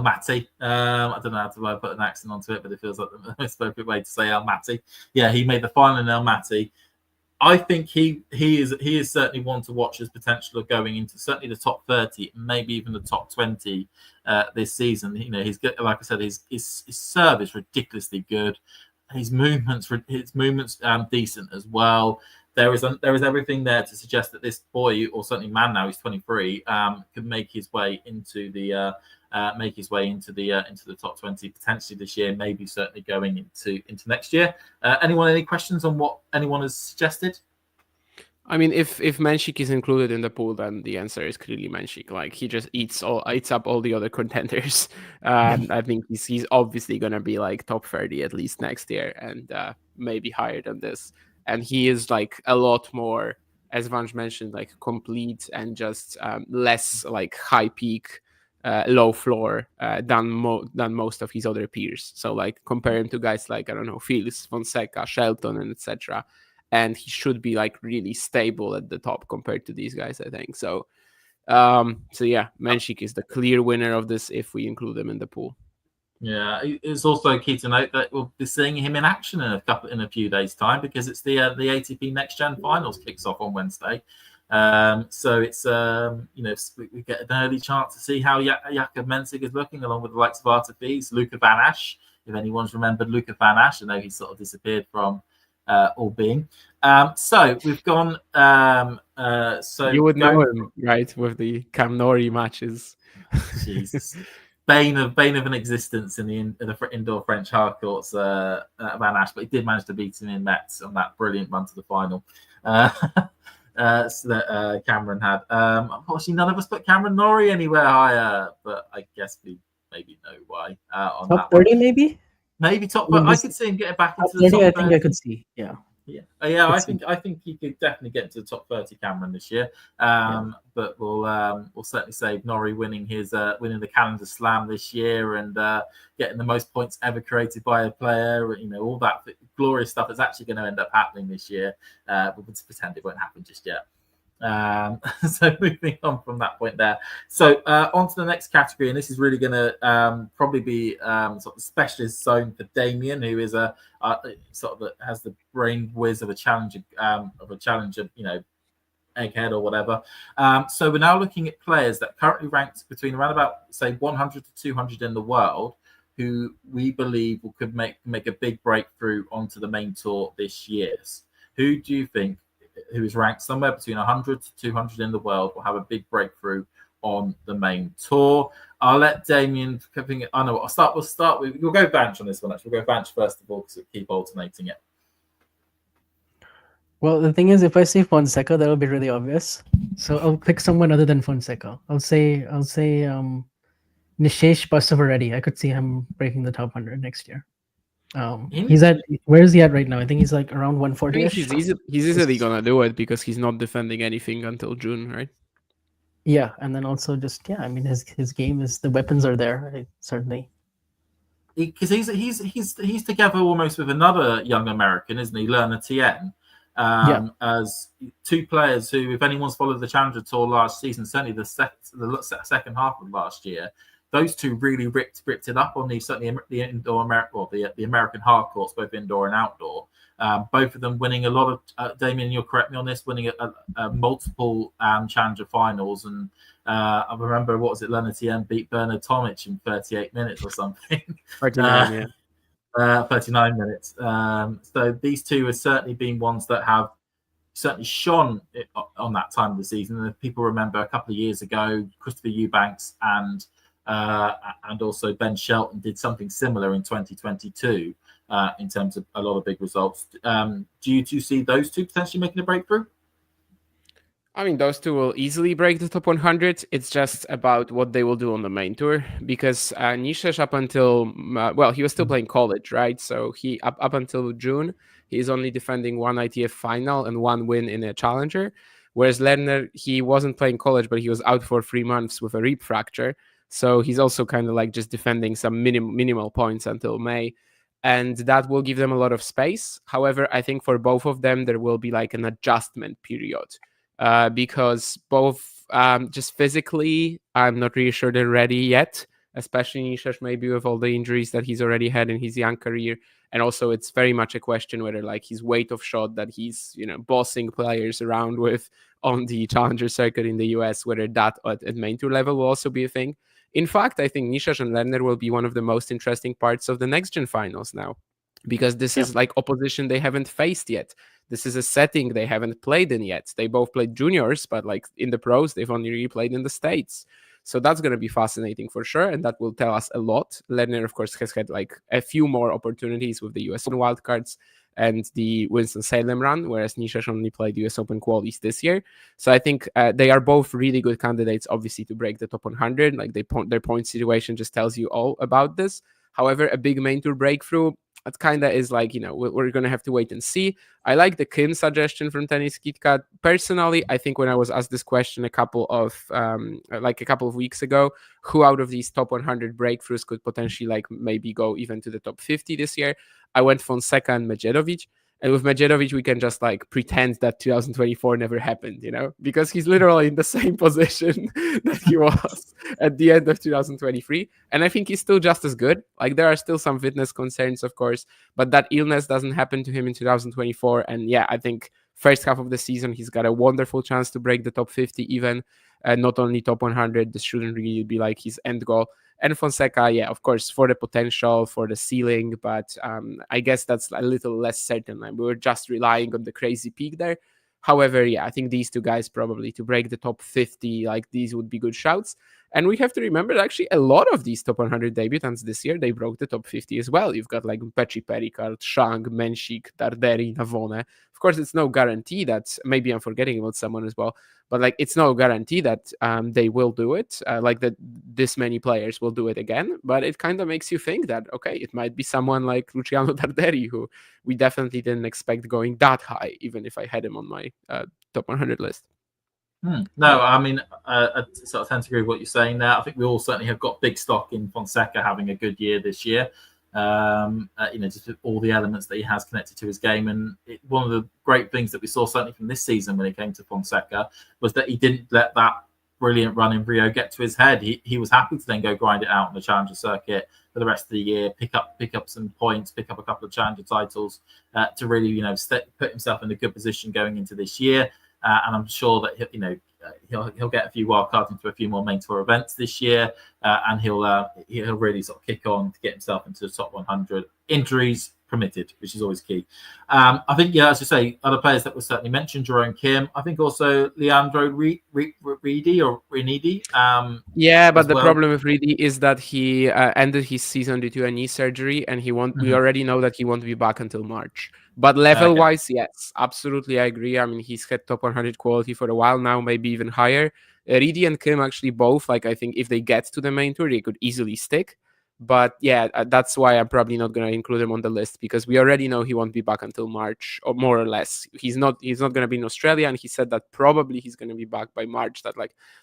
Mati. I don't know how to put an accent onto it, but it feels like the most appropriate way to say El Mati. Yeah, he made the final in El Mati. I think he is certainly one to watch as potential of going into certainly the top 30, maybe even the top 20 this season. You know, he's good, like I said, his serve is ridiculously good. His movements decent as well. There is everything there to suggest that this boy, or certainly man now, he's 23, could make his way into the top 20 potentially this year, maybe certainly going into next year. Any questions on what anyone has suggested? I mean, if Menchik is included in the pool, then the answer is clearly Menchik. Like, he just eats up all the other contenders. I think he's obviously gonna be like top 30 at least next year, and maybe higher than this. And he is like a lot more, as Vanj mentioned, like complete and just less like high peak, low floor than most of his other peers. So like compare him to guys like, I don't know, Fils, Fonseca, Shelton, and etc. And he should be like really stable at the top compared to these guys, I think. So yeah, Menchik is the clear winner of this if we include him in the pool. Yeah, it's also key to note that we'll be seeing him in action in a few days' time, because it's the ATP Next Gen Finals kicks off on Wednesday. So it's we get an early chance to see how Jakub Menchik is looking, along with the likes of Artur Fils, Luca Van Asch. If anyone's remembered Luca Van Asch, I know he sort of disappeared from all being. So we've gone. So you would know him, right, with the Cam Nori matches. Jesus. Bane of an existence in the indoor French hard courts, Van Asch, but he did manage to beat him in Metz on that brilliant run to the final. So that Cameron had. Unfortunately, none of us put Cameron Norrie anywhere higher, but I guess we maybe know why. On top 30, maybe. Maybe top. But I could see him getting back into the 30, top 30. I think I could see. Yeah. Yeah. I think he could definitely get to the top 30, Cameron, this year. But we'll certainly say Norrie winning the calendar slam this year, and getting the most points ever created by a player. You know, all that glorious stuff is actually going to end up happening this year. But let's pretend it won't happen just yet. So moving on from that point there. So on to the next category, and this is really going to probably be sort of specialist zone for Damien, who is has the brain whiz of a challenger, you know, egghead or whatever. So we're now looking at players that currently ranked between around about, say, 100 to 200 in the world, who we believe could make a big breakthrough onto the main tour this year. Who do you think, who is ranked somewhere between 100 to 200 in the world, will have a big breakthrough on the main tour? I'll let Damien. I know. We'll start with. We'll go Vanch on this one. Actually, we'll go Vanch first of all, because we'll keep alternating it. Well, the thing is, if I say Fonseca, that'll be really obvious. So I'll pick someone other than Fonseca. I'll say Nishesh Pasavareddy. I could see him breaking the top 100 next year. Where is he at right now? I think he's like around 140. He's easily gonna do it, because he's not defending anything until June, right? Yeah, and then also just I mean, his game is, the weapons are there, right? Certainly. Because he's together almost with another young American, isn't he, Lerner Tien? As two players who, if anyone's followed the Challenger Tour last season, certainly the second half of last year, those two really ripped it up on the indoor the American hard courts, both indoor and outdoor. Both of them winning a lot of. Damien, you'll correct me on this. Winning a multiple Challenger finals, and I remember, what was it? Lerner Tien beat Bernard Tomic in 38 minutes or something. 39, 39 minutes. So these two have certainly been ones that have certainly shone on that time of the season. And if people remember, a couple of years ago, Christopher Eubanks and also Ben Shelton did something similar in 2022 in terms of a lot of big results. Do you see those two potentially making a breakthrough? I mean, those two will easily break the top 100. It's just about what they will do on the main tour, because Nishesh, up until he was still playing college, right? So he up until June, he's only defending one ITF final and one win in a challenger. Whereas Lerner, he wasn't playing college, but he was out for 3 months with a rib fracture. So he's also kind of like just defending some minimal points until May. And that will give them a lot of space. However, I think for both of them, there will be like an adjustment period. Because both just physically, I'm not really sure they're ready yet. especially Nishash, maybe with all the injuries that he's already had in his young career. And also, it's very much a question whether like his weight of shot that he's bossing players around with on the challenger circuit in the US, whether that at main tour level will also be a thing. In fact, I think Nishash and Lerner will be one of the most interesting parts of the next gen finals now, because this is like opposition they haven't faced yet. This is a setting they haven't played in yet. They both played juniors, but like in the pros, they've only really played in the States. So that's going to be fascinating for sure, and that will tell us a lot. Lerner, of course, has had like a few more opportunities with the US Open wildcards and the Winston-Salem run, whereas Nishash only played US Open qualies this year. So I think they are both really good candidates, obviously, to break the top 100. Like their point situation just tells you all about this. However, a big main tour breakthrough, it kind of is like, we're going to have to wait and see. I like the Kim suggestion from Tennis KitKat. Personally, I think when I was asked this question a couple of weeks ago, who out of these top 100 breakthroughs could potentially like maybe go even to the top 50 this year, I went Fonseca and Medjedovic. And with Medjedovic, we can just like pretend that 2024 never happened, because he's literally in the same position that he was at the end of 2023. And I think he's still just as good. Like there are still some fitness concerns, of course, but that illness doesn't happen to him in 2024. And yeah, I think first half of the season, he's got a wonderful chance to break the top 50 even, not only top 100. This shouldn't really be like his end goal. And Fonseca, yeah, of course, for the potential, for the ceiling, but I guess that's a little less certain. Like, we were just relying on the crazy peak there. However, yeah, I think these two guys probably to break the top 50, like these would be good shouts. And we have to remember that actually a lot of these top 100 debutants this year, they broke the top 50 as well. You've got like Petri Pericard, Shang, Menchik, Darderi, Navone. Of course, it's no guarantee that, maybe I'm forgetting about someone as well, but like it's no guarantee that they will do it, like that this many players will do it again. But it kind of makes you think that, okay, it might be someone like Luciano Darderi, who we definitely didn't expect going that high, even if I had him on my top 100 list. No, I mean, I sort of tend to agree with what you're saying there. I think we all certainly have got big stock in Fonseca having a good year this year. Just with all the elements that he has connected to his game. And one of the great things that we saw certainly from this season when it came to Fonseca was that he didn't let that brilliant run in Rio get to his head. He was happy to then go grind it out on the challenger circuit for the rest of the year, pick up some points, pick up a couple of challenger titles to really, put himself in a good position going into this year. And I'm sure that he'll get a few wild cards into a few more main tour events this year, and he'll really sort of kick on to get himself into the top 100. Injuries permitted, which is always key. I think, as you say, other players that were certainly mentioned, Jerome Kim. I think also Leandro Reedy. Yeah, but the problem with Reedy is that he ended his season due to a knee surgery, and we already know that he won't be back until March. But level-wise, yes, absolutely, I agree. I mean, he's had top 100 quality for a while now, maybe even higher. Reedy and Kim actually both, like, I think if they get to the main tour, they could easily stick. But yeah, that's why I'm probably not going to include him on the list, because we already know he won't be back until March, or more or less. He's not going to be in Australia, and he said that probably he's going to be back by March.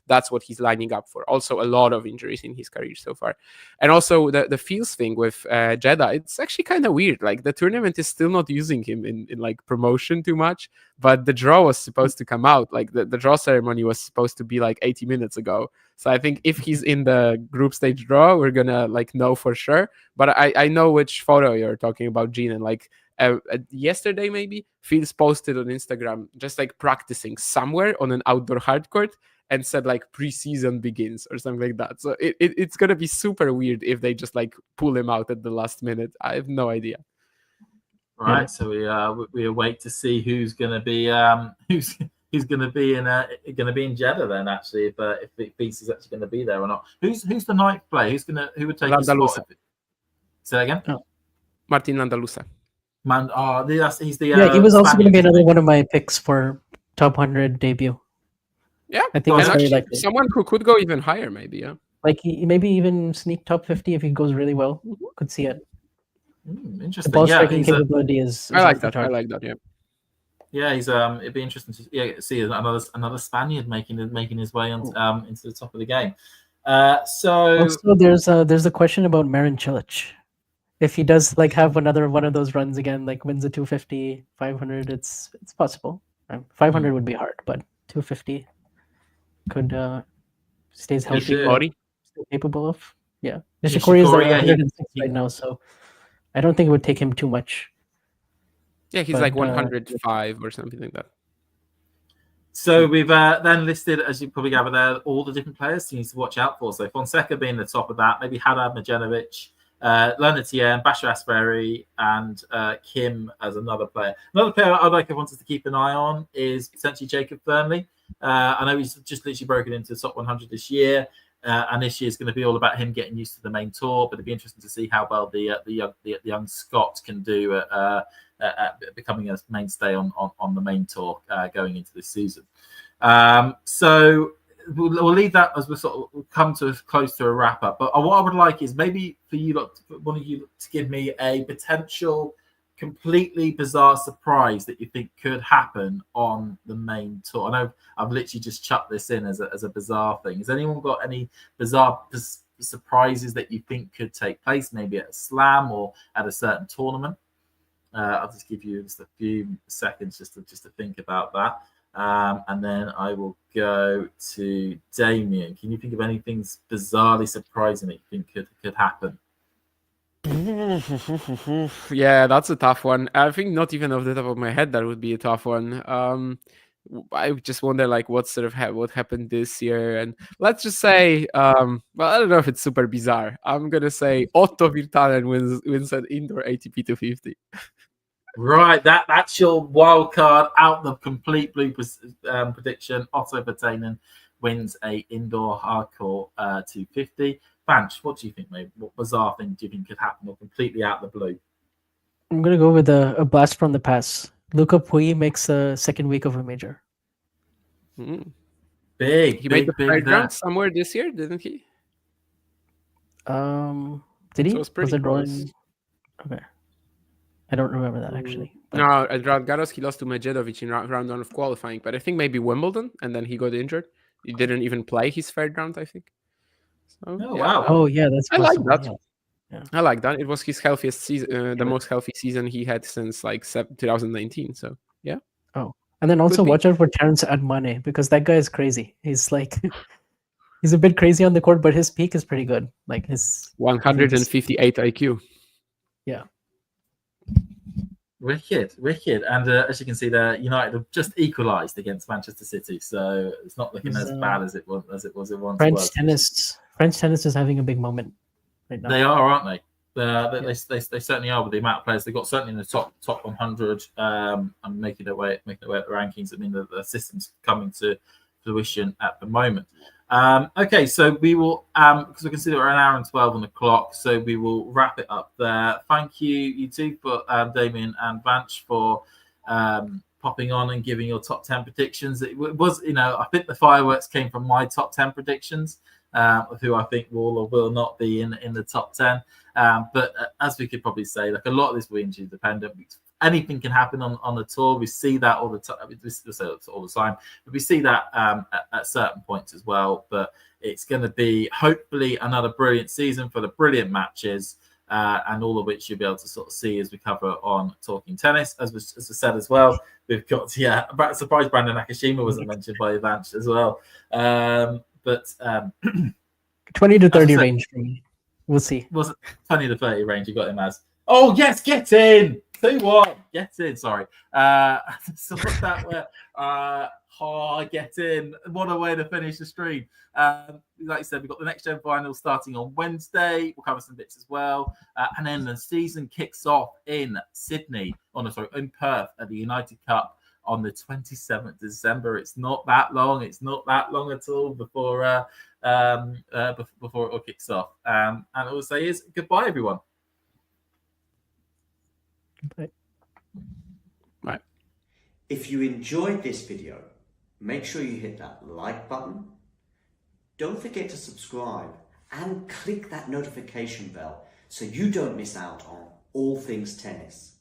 That's what he's lining up for. Also, a lot of injuries in his career so far. And also the Fields thing with Jeddah, it's actually kind of weird. Like, the tournament is still not using him in like promotion too much, but the draw was supposed to come out. Like, the draw ceremony was supposed to be like 80 minutes ago. So I think if he's in the group stage draw, we're gonna know for sure. But I know which photo you're talking about, Gene. And yesterday maybe Fields posted on Instagram just like practicing somewhere on an outdoor hard court and said like preseason begins or something like that. So it's gonna be super weird if they just like pull him out at the last minute. I have no idea. Right, so we await to see who's gonna be who's going to be in Jeddah then? Actually, if Beast is actually going to be there or not? Who's the ninth player? Who would take his spot? Say that again. Oh. Martin Landalusa. He's the he was also going to be another one of my picks for top 100 debut. Yeah, I think that's very likely. Someone who could go even higher, maybe. Yeah, like he maybe even sneak top 50 if he goes really well. Could see it. Interesting. The ball striking capability is I like that. Yeah. Yeah, it'd be interesting to see another Spaniard making his way into the top of the game. So also there's a question about Marin Cilic. If he does have another one of those runs again, like wins a 250, 500, it's possible. 500 would be hard, but 250 could stays healthy, still capable of. Yeah, Nishikori, Nishikori is yeah, 106 right now, so I don't think it would take him too much. Yeah, he's But, like 105 or something like that. So we've then listed, as you probably gather there, all the different players he needs to watch out for. So Fonseca being the top of that, maybe Haddad Majenovic, Leonard Tien, Bashar Asfari, and Kim as another player. Another player I'd like everyone to keep an eye on is potentially Jacob Fernley. I know he's just literally broken into the top 100 this year. And this year is going to be all about him getting used to the main tour. But it'd be interesting to see how well the young Scot can do at becoming a mainstay on the main tour going into this season. So we'll leave that as we sort of come to close to a wrap up. But what I would like is maybe for you lot, one of you, to give me a potential completely bizarre surprise that you think could happen on the main tour. I know I've literally just chucked this in as a bizarre thing. Has anyone got any bizarre surprises that you think could take place, maybe at a slam or at a certain tournament? I'll just give you just a few seconds just to think about that. And then I will go to Damien. Can you think of anything bizarrely surprising that you think could happen? Yeah, that's a tough one. I think not even off the top of my head that would be a tough one. I just wonder like what sort of what happened this year, and let's just say, well, I don't know if it's super bizarre. I'm gonna say Otto Virtanen wins an indoor ATP 250. Right, that's your wild card out the complete blue prediction. Otto Virtanen wins a indoor hardcore 250. Vanch, what do you think, mate? What bizarre thing do you think could happen or completely out of the blue? I'm gonna go with a blast from the past. Luca Pui makes a second week of a major. Big, he big, made the big third there. round somewhere this year, didn't he? Did he? So it was pretty it close. Roland? Okay. I don't remember that actually. But... No, at Roland Garros he lost to Medvedev in round one of qualifying, but I think maybe Wimbledon, and then he got injured. He didn't even play his third round, I think. So, oh, yeah. wow. Oh, yeah, that's I possible. like that. Yeah. I like that. It was his healthiest season, the most healthy season he had since like 2019. So, yeah. Oh, and then also watch out for Terence Admane, because that guy is crazy. He's like, he's a bit crazy on the court, but his peak is pretty good. Like his 158 IQ. Yeah. Wicked. And as you can see there, United have just equalised against Manchester City, so it's not looking as bad as it was once. French tennis is having a big moment right now. They are, aren't they? They certainly are with the amount of players they've got. Certainly in the top 100, and making their way up the rankings. I mean, the system's coming to fruition at the moment. Okay, so we will, because we can see that we're an hour and 12 on the clock, so we will wrap it up there. Thank you two, for Damien and Vanch, for popping on and giving your top 10 predictions. It was, I think the fireworks came from my top 10 predictions, of who I think will or will not be in the top 10. But as we could probably say, like a lot of this will be injury dependent. Anything can happen on the tour. We see that all the time. We say that all the time, but we see that at certain points as well. But it's going to be hopefully another brilliant season for the brilliant matches, and all of which you'll be able to sort of see as we cover on Talking Tennis. As we said as well, we've got surprised Brandon Nakashima wasn't mentioned by Vanch as well. But 20 to 30 range for me. We'll see. Was it 20 to 30 range? You got him as. Oh yes, get in. 2-1. Get in. Sorry. So what's that? Get in. What a way to finish the stream. Like I said, we've got the next gen final starting on Wednesday. We'll cover some bits as well, and then the season kicks off in in Perth at the United Cup on the 27th of December. It's not that long. It's not that long at all before it all kicks off. And all I'll say is goodbye, everyone. Right. If you enjoyed this video, make sure you hit that like button. Don't forget to subscribe and click that notification bell so you don't miss out on all things tennis.